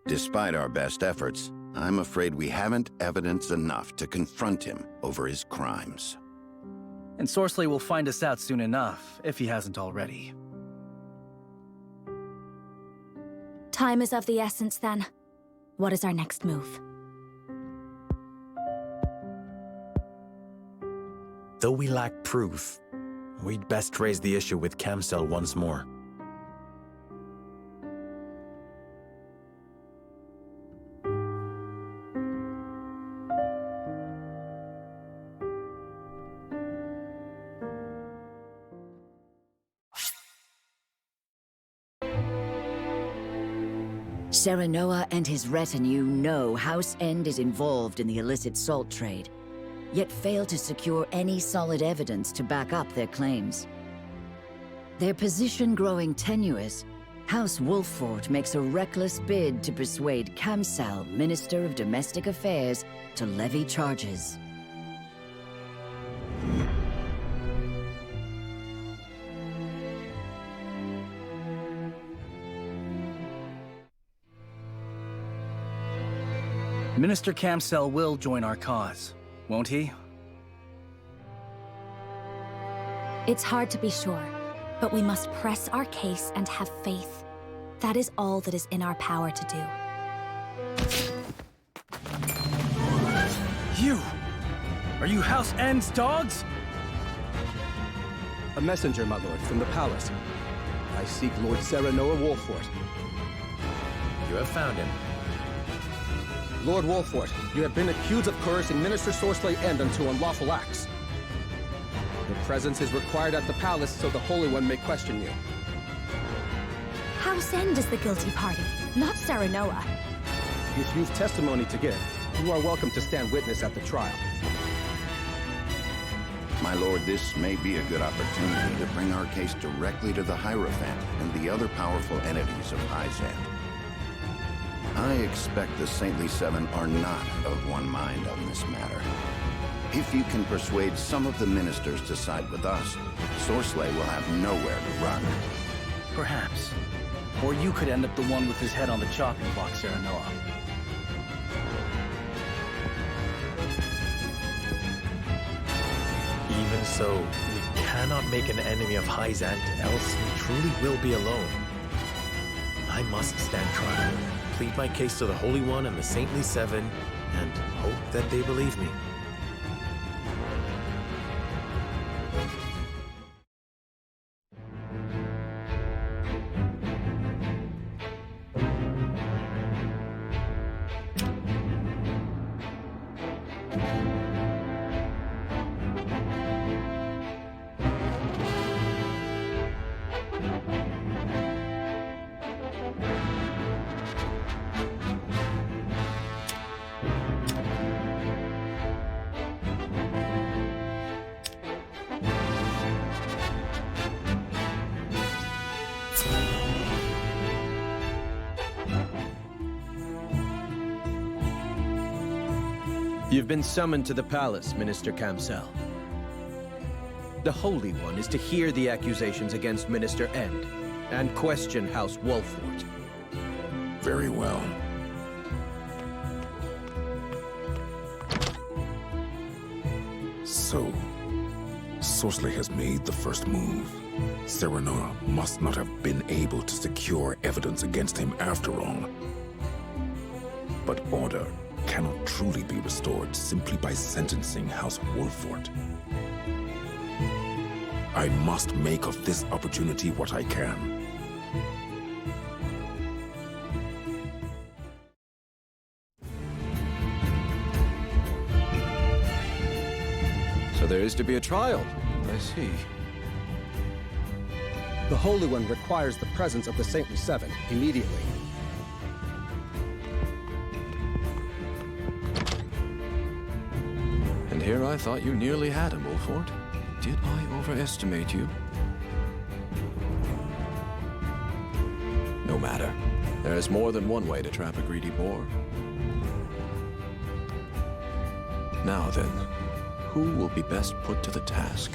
Despite our best efforts, I'm afraid we haven't evidence enough to confront him over his crimes. And Sorsley will find us out soon enough, if he hasn't already. Time is of the essence, then. What is our next move? Though we lack proof, we'd best raise the issue with Camsell once more. Serenoa and his retinue know House End is involved in the illicit salt trade, yet fail to secure any solid evidence to back up their claims. Their position growing tenuous, House Wolffort makes a reckless bid to persuade Camsell, Minister of Domestic Affairs, to levy charges. Minister Camsell will join our cause, won't he? It's hard to be sure, but we must press our case and have faith. That is all that is in our power to do. You! Are you House End's dogs? A messenger, my lord, from the palace. I seek Lord Serenoa Wolffort. You have found him. Lord Wolffort, you have been accused of coercing Minister Sorsley End unto unlawful acts. Your presence is required at the palace so the Holy One may question you. House End is the guilty party, not Serenoa. If you've testimony to give, you are welcome to stand witness at the trial. My lord, this may be a good opportunity to bring our case directly to the Hierophant and the other powerful entities of High Zand. I expect the Saintly Seven are not of one mind on this matter. If you can persuade some of the ministers to side with us, Sorcelet will have nowhere to run. Perhaps. Or you could end up the one with his head on the chopping block, Serenoa. Even so, we cannot make an enemy of Hyzant, else we truly will be alone. I must stand trial, plead my case to the Holy One and the Saintly Seven, and hope that they believe me. You've been summoned to the palace, Minister Kamsel. The Holy One is to hear the accusations against Minister End and question House Wolfort. Very well. So, Sorcelet has made the first move. Serenoa must not have been able to secure evidence against him after all. But order cannot truly be restored simply by sentencing House Wolfort. I must make of this opportunity what I can. So there is to be a trial. I see. The Holy One requires the presence of the Saintly Seven immediately. And here I thought you nearly had him, Wolfort. Did I overestimate you? No matter. There is more than one way to trap a greedy boar. Now then, who will be best put to the task?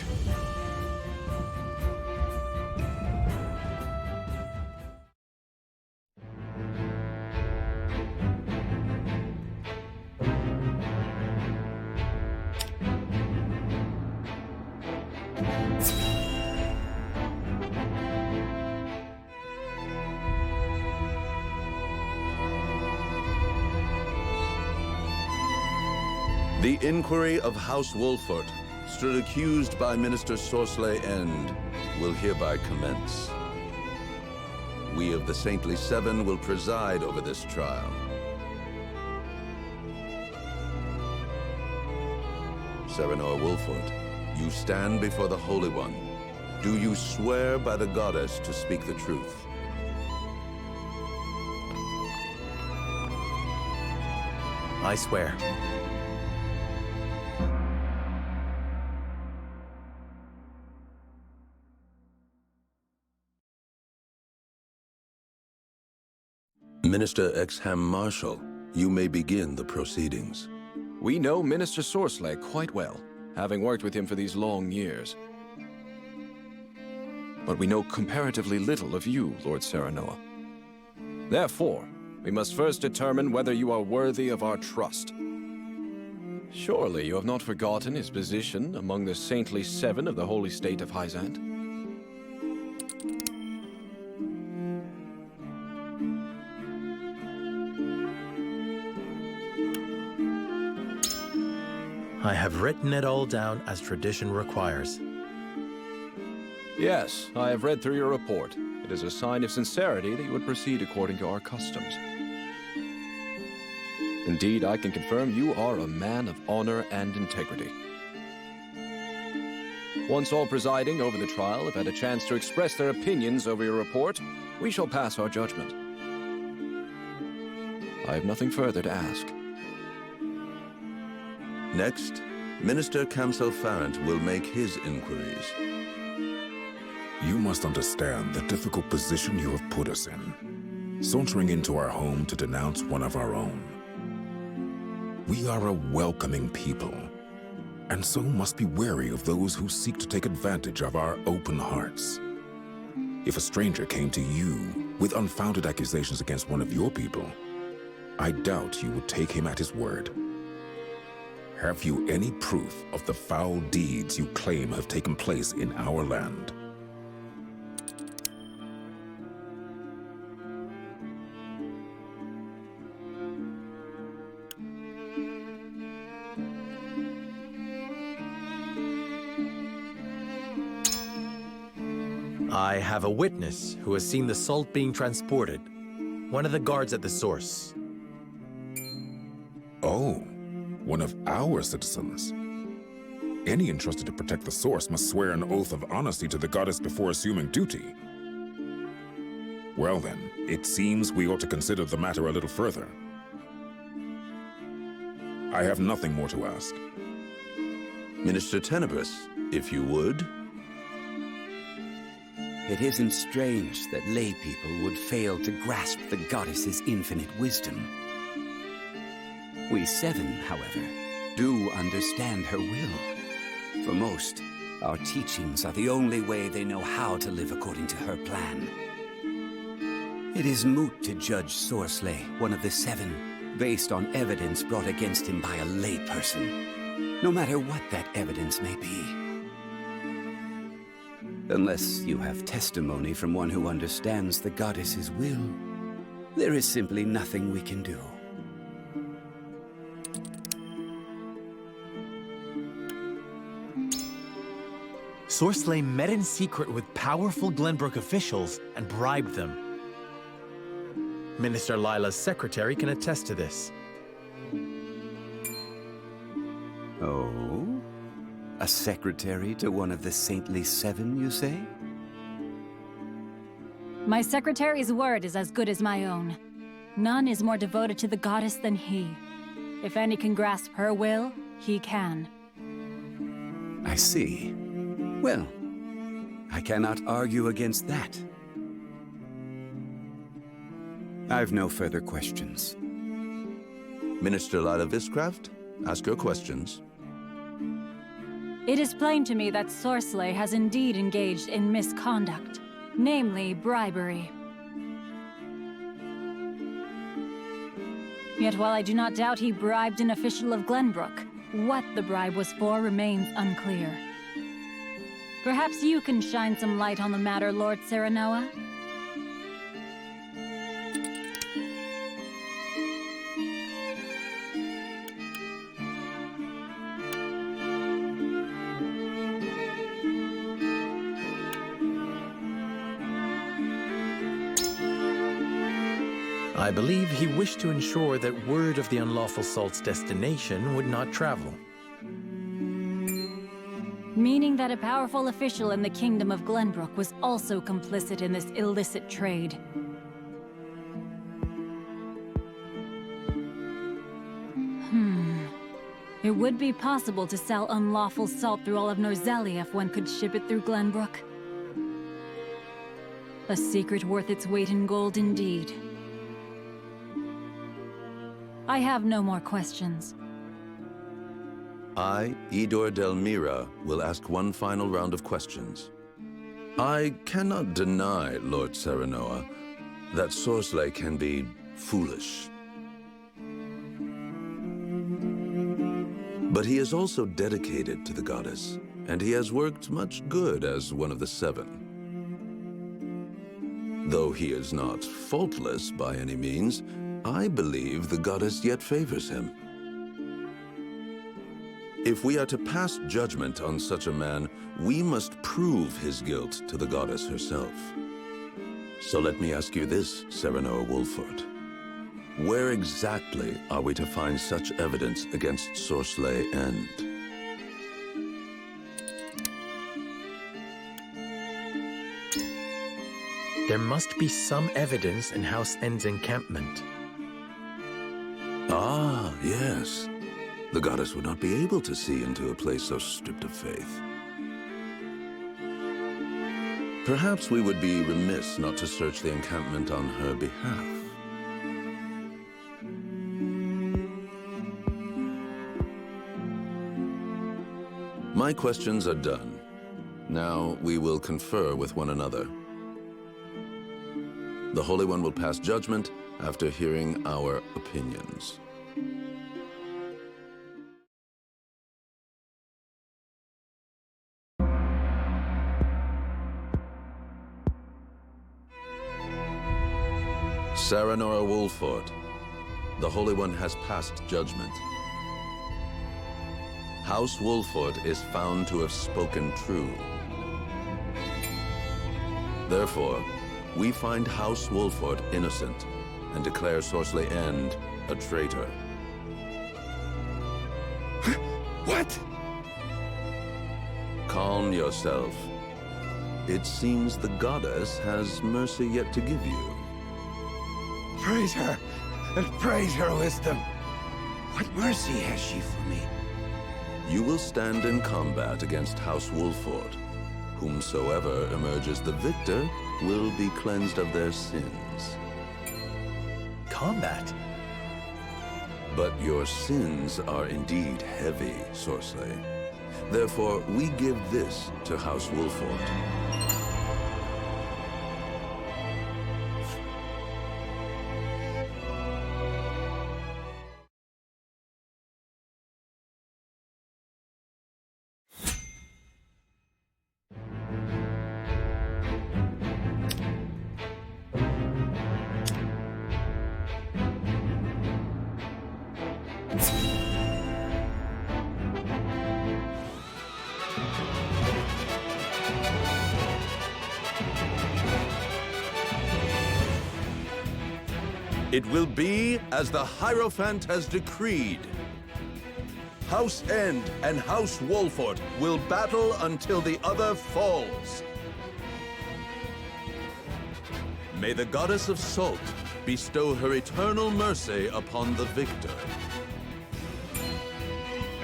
The inquiry of House Wolfort, stood accused by Minister Sorcelet End, will hereby commence. We of the Saintly Seven will preside over this trial. Serenoa Wolfort, you stand before the Holy One. Do you swear by the goddess to speak the truth? I swear. Minister Exham Marshal, you may begin the proceedings. We know Minister Sorcelet quite well, having worked with him for these long years. But we know comparatively little of you, Lord Serenoa. Therefore, we must first determine whether you are worthy of our trust. Surely you have not forgotten his position among the Saintly Seven of the Holy State of Hyzant? I have written it all down as tradition requires. Yes, I have read through your report. It is a sign of sincerity that you would proceed according to our customs. Indeed, I can confirm you are a man of honor and integrity. Once all presiding over the trial have had a chance to express their opinions over your report, we shall pass our judgment. I have nothing further to ask. Next, Minister Kamsel Farrant will make his inquiries. You must understand the difficult position you have put us in. sauntering into our home to denounce one of our own. We are a welcoming people, and so must be wary of those who seek to take advantage of our open hearts. If a stranger came to you with unfounded accusations against one of your people, I doubt you would take him at his word. Have you any proof of the foul deeds you claim have taken place in our land? I have a witness who has seen the salt being transported. One of the guards at the source. Oh, one of our citizens. Any entrusted to protect the source must swear an oath of honesty to the goddess before assuming duty. Well then, it seems we ought to consider the matter a little further. I have nothing more to ask. Minister Tenebris, if you would. It isn't strange that lay people would fail to grasp the goddess's infinite wisdom. We seven, however, do understand her will. For most, our teachings are the only way they know how to live according to her plan. It is moot to judge Sorsley, one of the seven, based on evidence brought against him by a layperson, no matter what that evidence may be. Unless you have testimony from one who understands the goddess's will, there is simply nothing we can do. Sorsley met in secret with powerful Glenbrook officials and bribed them. Minister Lila's secretary can attest to this. Oh? A secretary to one of the saintly seven, you say? My secretary's word is as good as my own. None is more devoted to the goddess than he. If any can grasp her will, he can. I see. Well, I cannot argue against that. I've no further questions. Minister Lila Viscraft, ask your questions. It is plain to me that Sorsley has indeed engaged in misconduct, namely bribery. Yet while I do not doubt he bribed an official of Glenbrook, what the bribe was for remains unclear. Perhaps you can shine some light on the matter, Lord Serenoa? I believe he wished to ensure that word of the unlawful salt's destination would not travel. Meaning that a powerful official in the Kingdom of Glenbrook was also complicit in this illicit trade. It would be possible to sell unlawful salt through all of Norzelia if one could ship it through Glenbrook. A secret worth its weight in gold indeed. I have no more questions. I, Idor Delmira, will ask one final round of questions. I cannot deny, Lord Serenoa, that Sorsley can be foolish. But he is also dedicated to the goddess, and he has worked much good as one of the seven. Though he is not faultless by any means, I believe the goddess yet favors him. If we are to pass judgment on such a man, we must prove his guilt to the goddess herself. So let me ask you this, Serenoa Wolford. Where exactly are we to find such evidence against Sorsley End? There must be some evidence in House End's encampment. Ah, yes. The goddess would not be able to see into a place so stripped of faith. Perhaps we would be remiss not to search the encampment on her behalf. My questions are done. Now we will confer with one another. The Holy One will pass judgment after hearing our opinions. Serenora Wolfort, the Holy One has passed judgment. House Wolfort is found to have spoken true. Therefore, we find House Wolfort innocent and declare Sorsley End a traitor. What? Calm yourself. It seems the goddess has mercy yet to give you. Praise her, and praise her wisdom. What mercy has she for me? You will stand in combat against House Wolfort. Whomsoever emerges the victor will be cleansed of their sins. Combat? But your sins are indeed heavy, Sorsley. Therefore, we give this to House Wolfort. It will be as the Hierophant has decreed. House End and House Wolfort will battle until the other falls. May the Goddess of Salt bestow her eternal mercy upon the victor.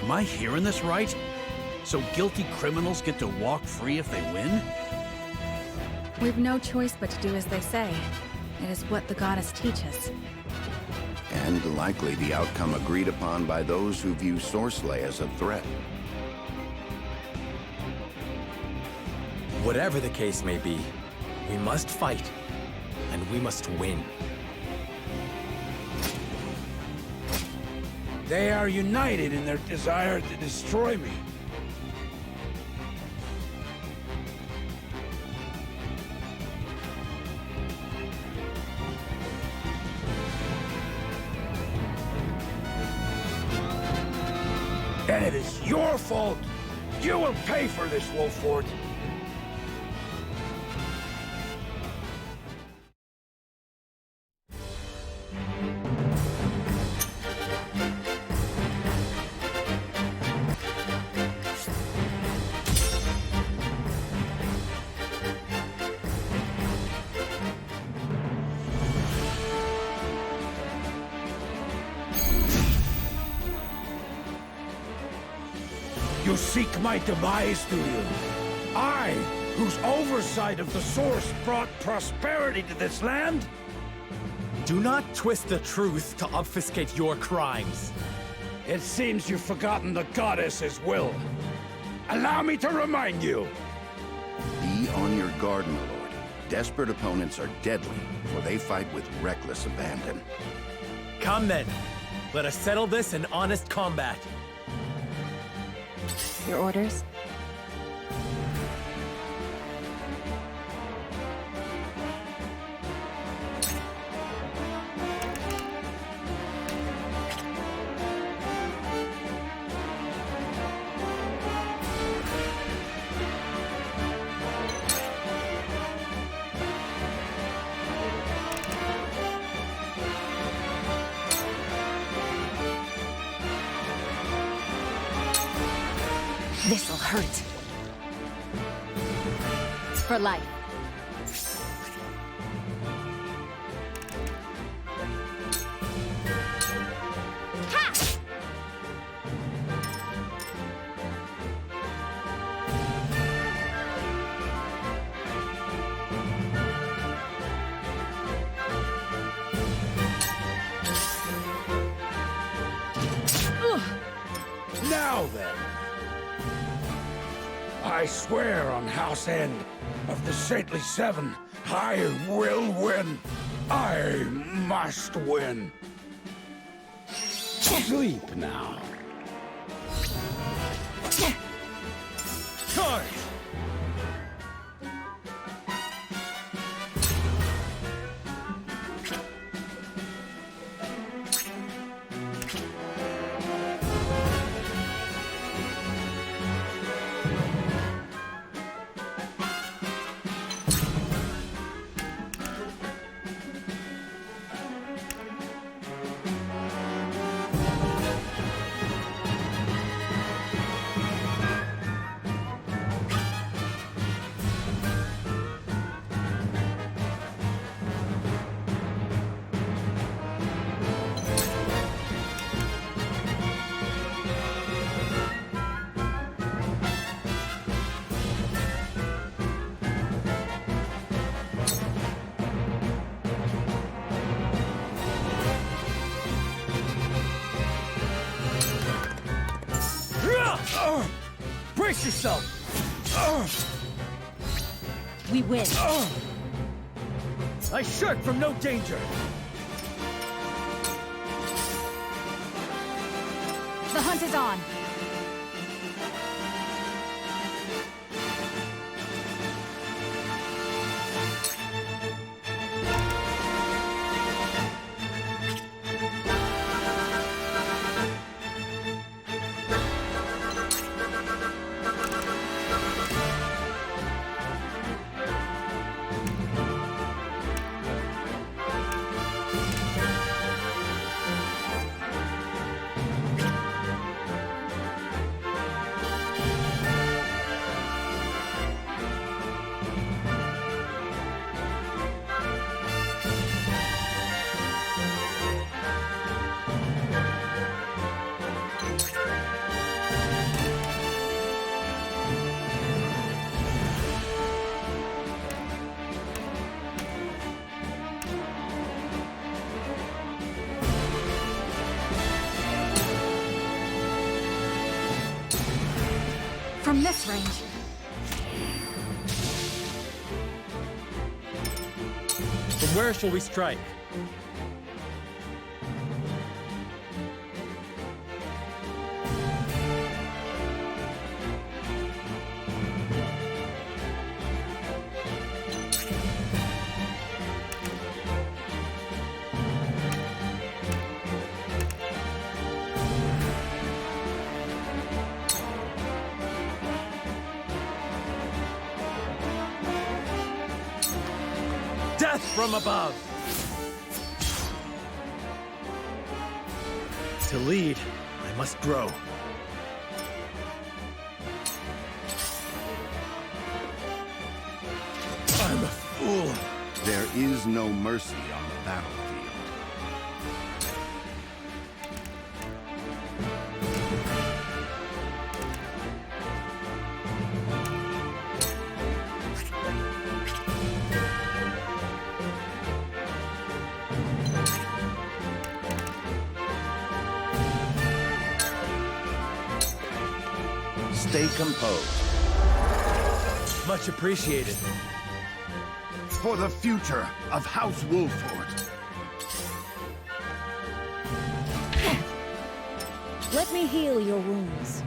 Am I hearing this right? So guilty criminals get to walk free if they win? We've no choice but to do as they say. It is what the goddess teaches. And likely the outcome agreed upon by those who view Sorsley as a threat. Whatever the case may be, we must fight, and we must win. They are united in their desire to destroy me. And it is your fault. You will pay for this, Wolfort. You seek my demise, do you? I, whose oversight of the source brought prosperity to this land? Do not twist the truth to obfuscate your crimes. It seems you've forgotten the goddess's will. Allow me to remind you. Be on your guard, my lord. Desperate opponents are deadly, for they fight with reckless abandon. Come then. Let us settle this in honest combat. Your orders? This'll hurt. For life. Now then, I swear on House End of the Saintly Seven, I will win. I must win. Sleep now. Charge! Brace yourself! We win. I shirk from no danger! The hunt is on. From this range. From where shall we strike? Death from above! To lead, I must grow. I'm a fool. There is no mercy on the battlefield. Stay composed. Much appreciated. For the future of House Wolford. Let me heal your wounds.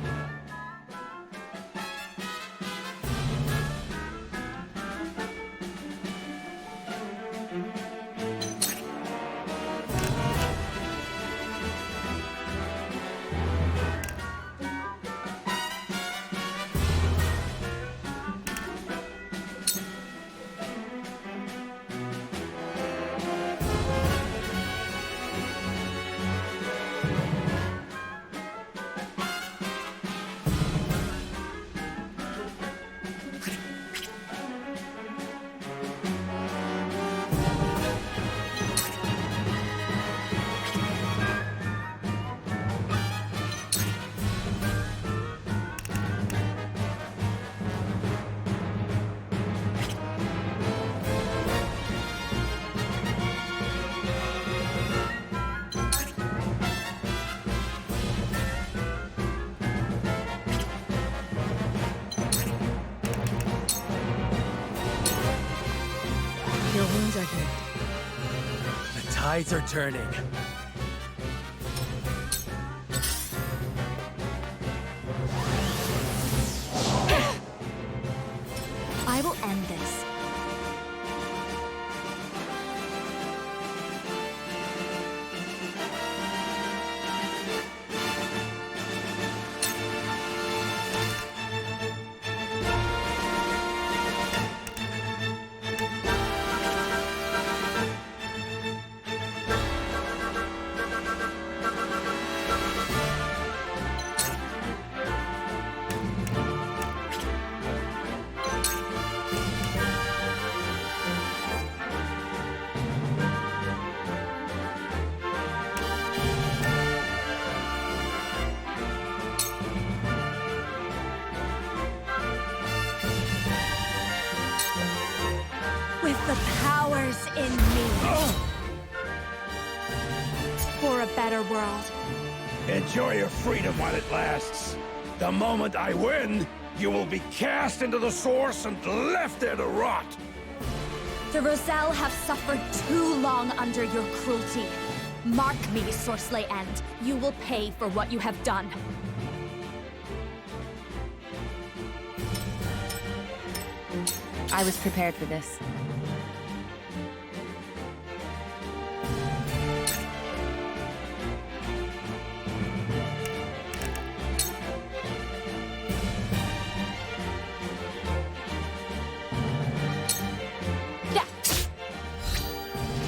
tides are turning. I will end this. With the powers in me. For a better world. Enjoy your freedom while it lasts. The moment I win, you will be cast into the source and left there to rot. The Roselle have suffered too long under your cruelty. Mark me, Sorcelet End. You will pay for what you have done. I was prepared for this.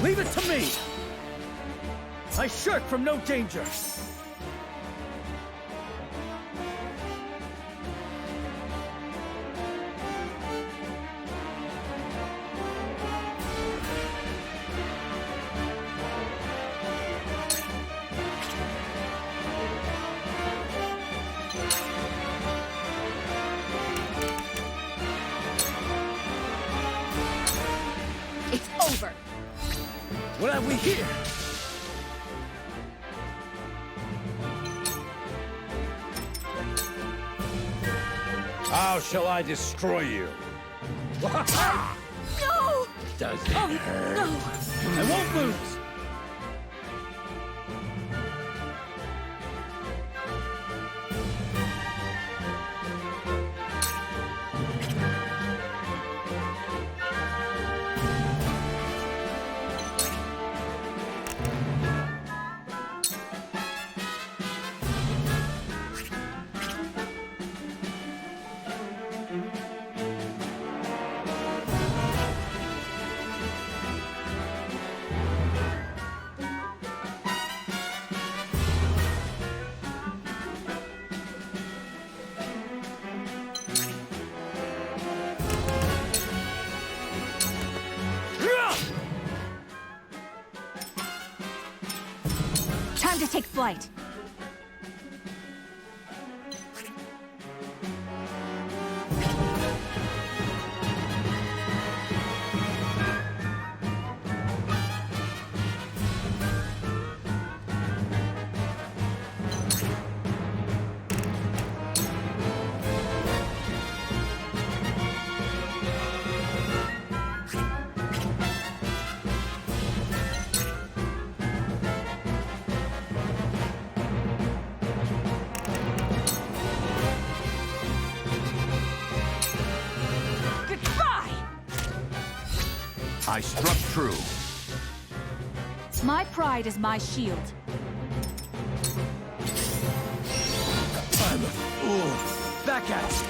Leave it to me! I shirk from no danger. It's over. What have we here? How shall I destroy you? No! Does it hurt? No! I won't lose! Time to take flight. I struck true. My pride is my shield. I'm a fool. Back at you.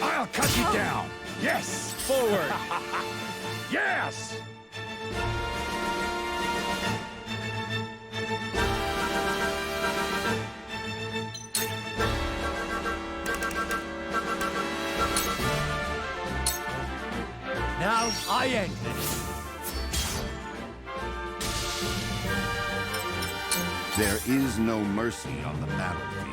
I'll cut you down. Yes. Forward. Yes. Now I end this. There is no mercy on the battlefield.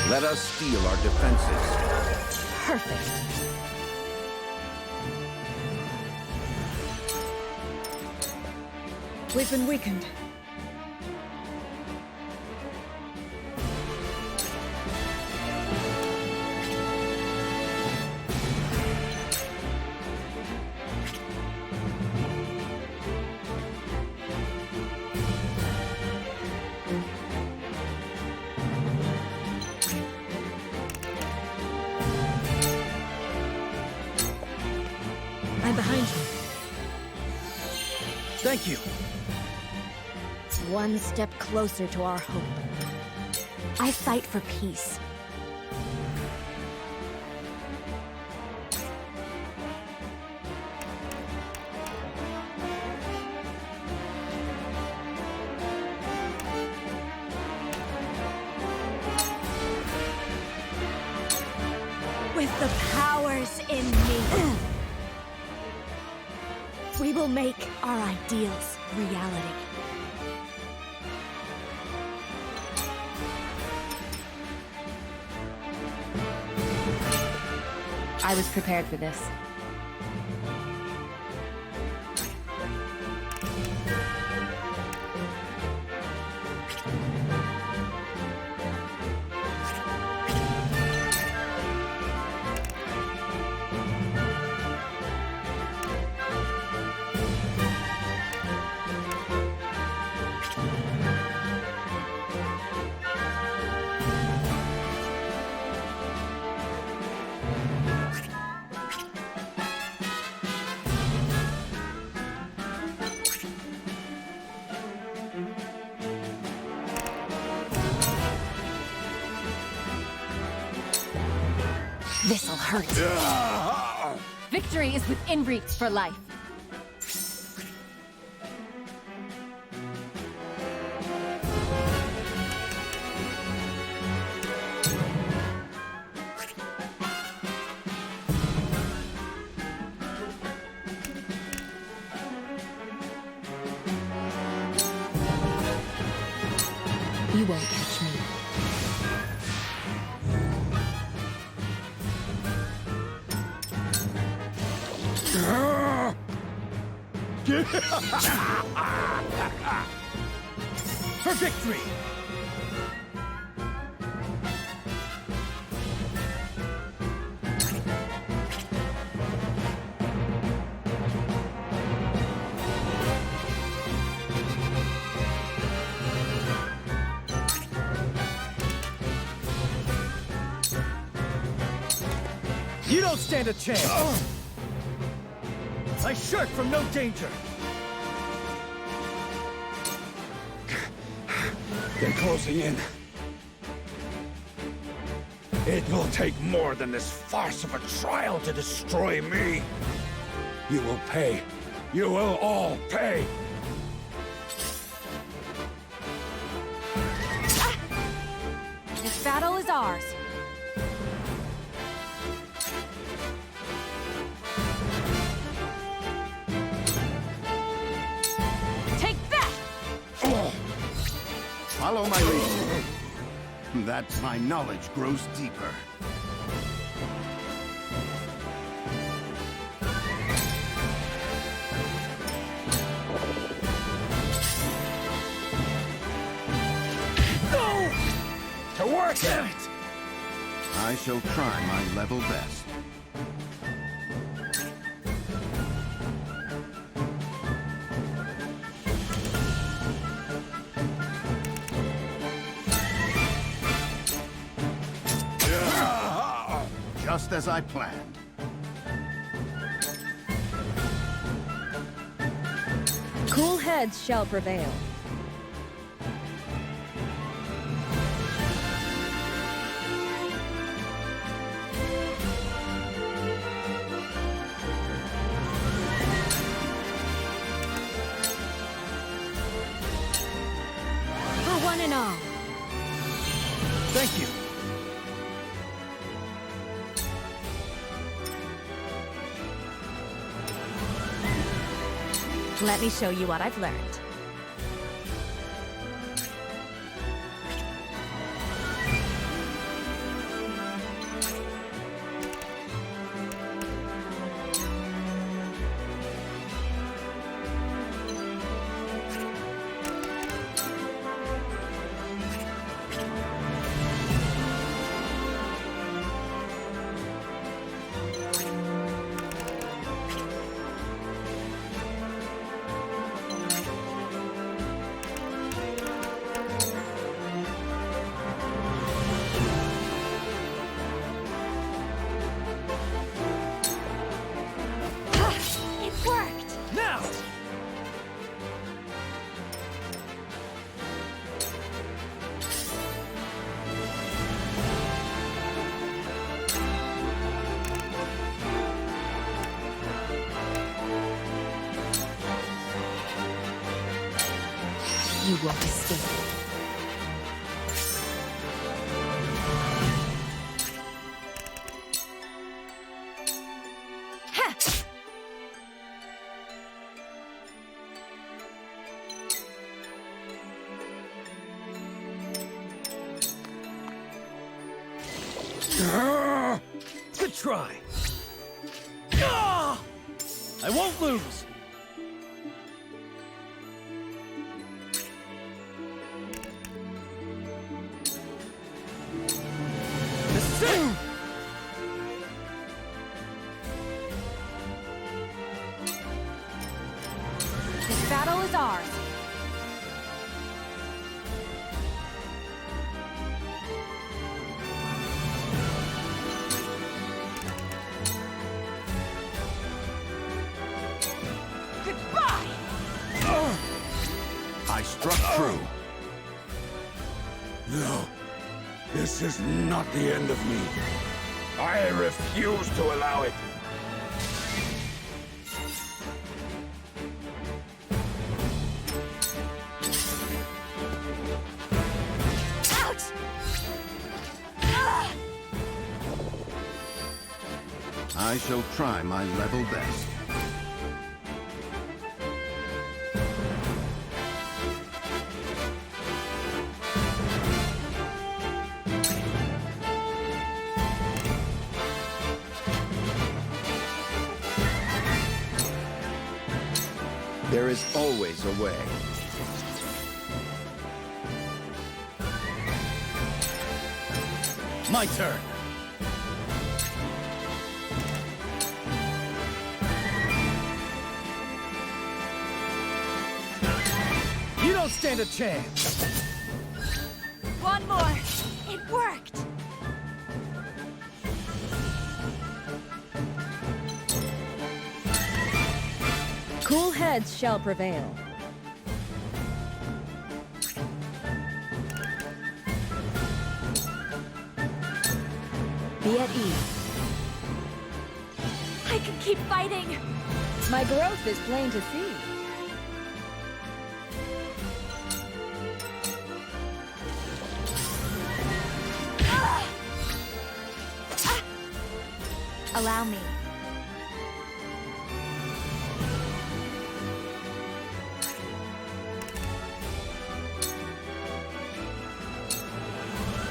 Let us steel our defenses. Perfect. We've been weakened. I'm behind you. Thank you. One step closer to our hope. I fight for peace. With the powers in me, we will make our ideals reality. I was prepared for this. This'll hurt. Victory is within reach for life. You won't catch me. For victory! You don't stand a chance! I shirk from no danger! They're closing in. It will take more than this farce of a trial to destroy me. You will pay. You will all pay. This battle is ours. Take that! Follow my lead. That my knowledge grows deeper. Go! To work! Damn it! I shall try my level best. Just as I planned. Cool heads shall prevail. For one and all. Thank you. Let me show you what I've learned. You won't escape. Good try. I won't lose. This is it. This battle is ours. I struck true. No, this is not the end of me. I refuse to allow it. Ouch! I shall try my level best. There is always a way. My turn. You don't stand a chance. One more. It worked. Cool heads shall prevail. Be at ease. I can keep fighting. My growth is plain to see. Allow me.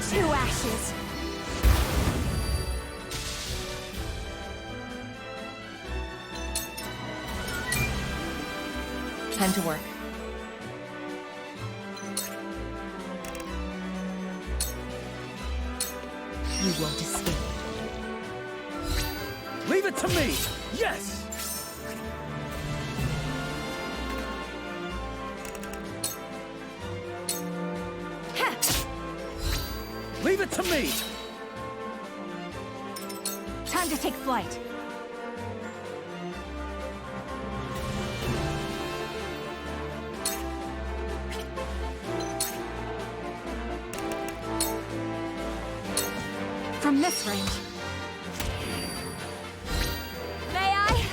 Two ashes. Time to work. You won't escape. Leave it to me. Yes. Leave it to me! Time to take flight. From this range. May I?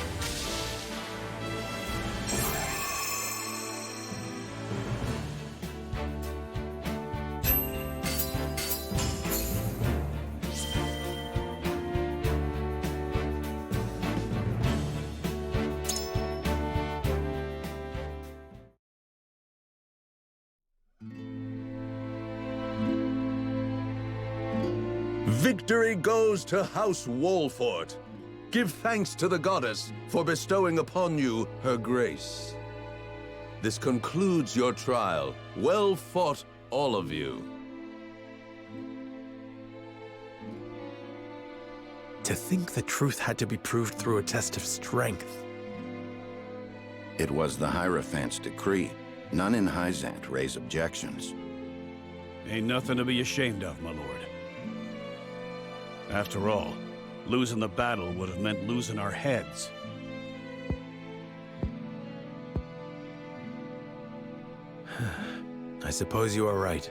Victory goes to House Wolfort. Give thanks to the goddess for bestowing upon you her grace. This concludes your trial. Well fought, all of you. To think the truth had to be proved through a test of strength. It was the Hierophant's decree. None in Hyzant raise objections. Ain't nothing to be ashamed of, my lord. After all, losing the battle would have meant losing our heads. I suppose you are right.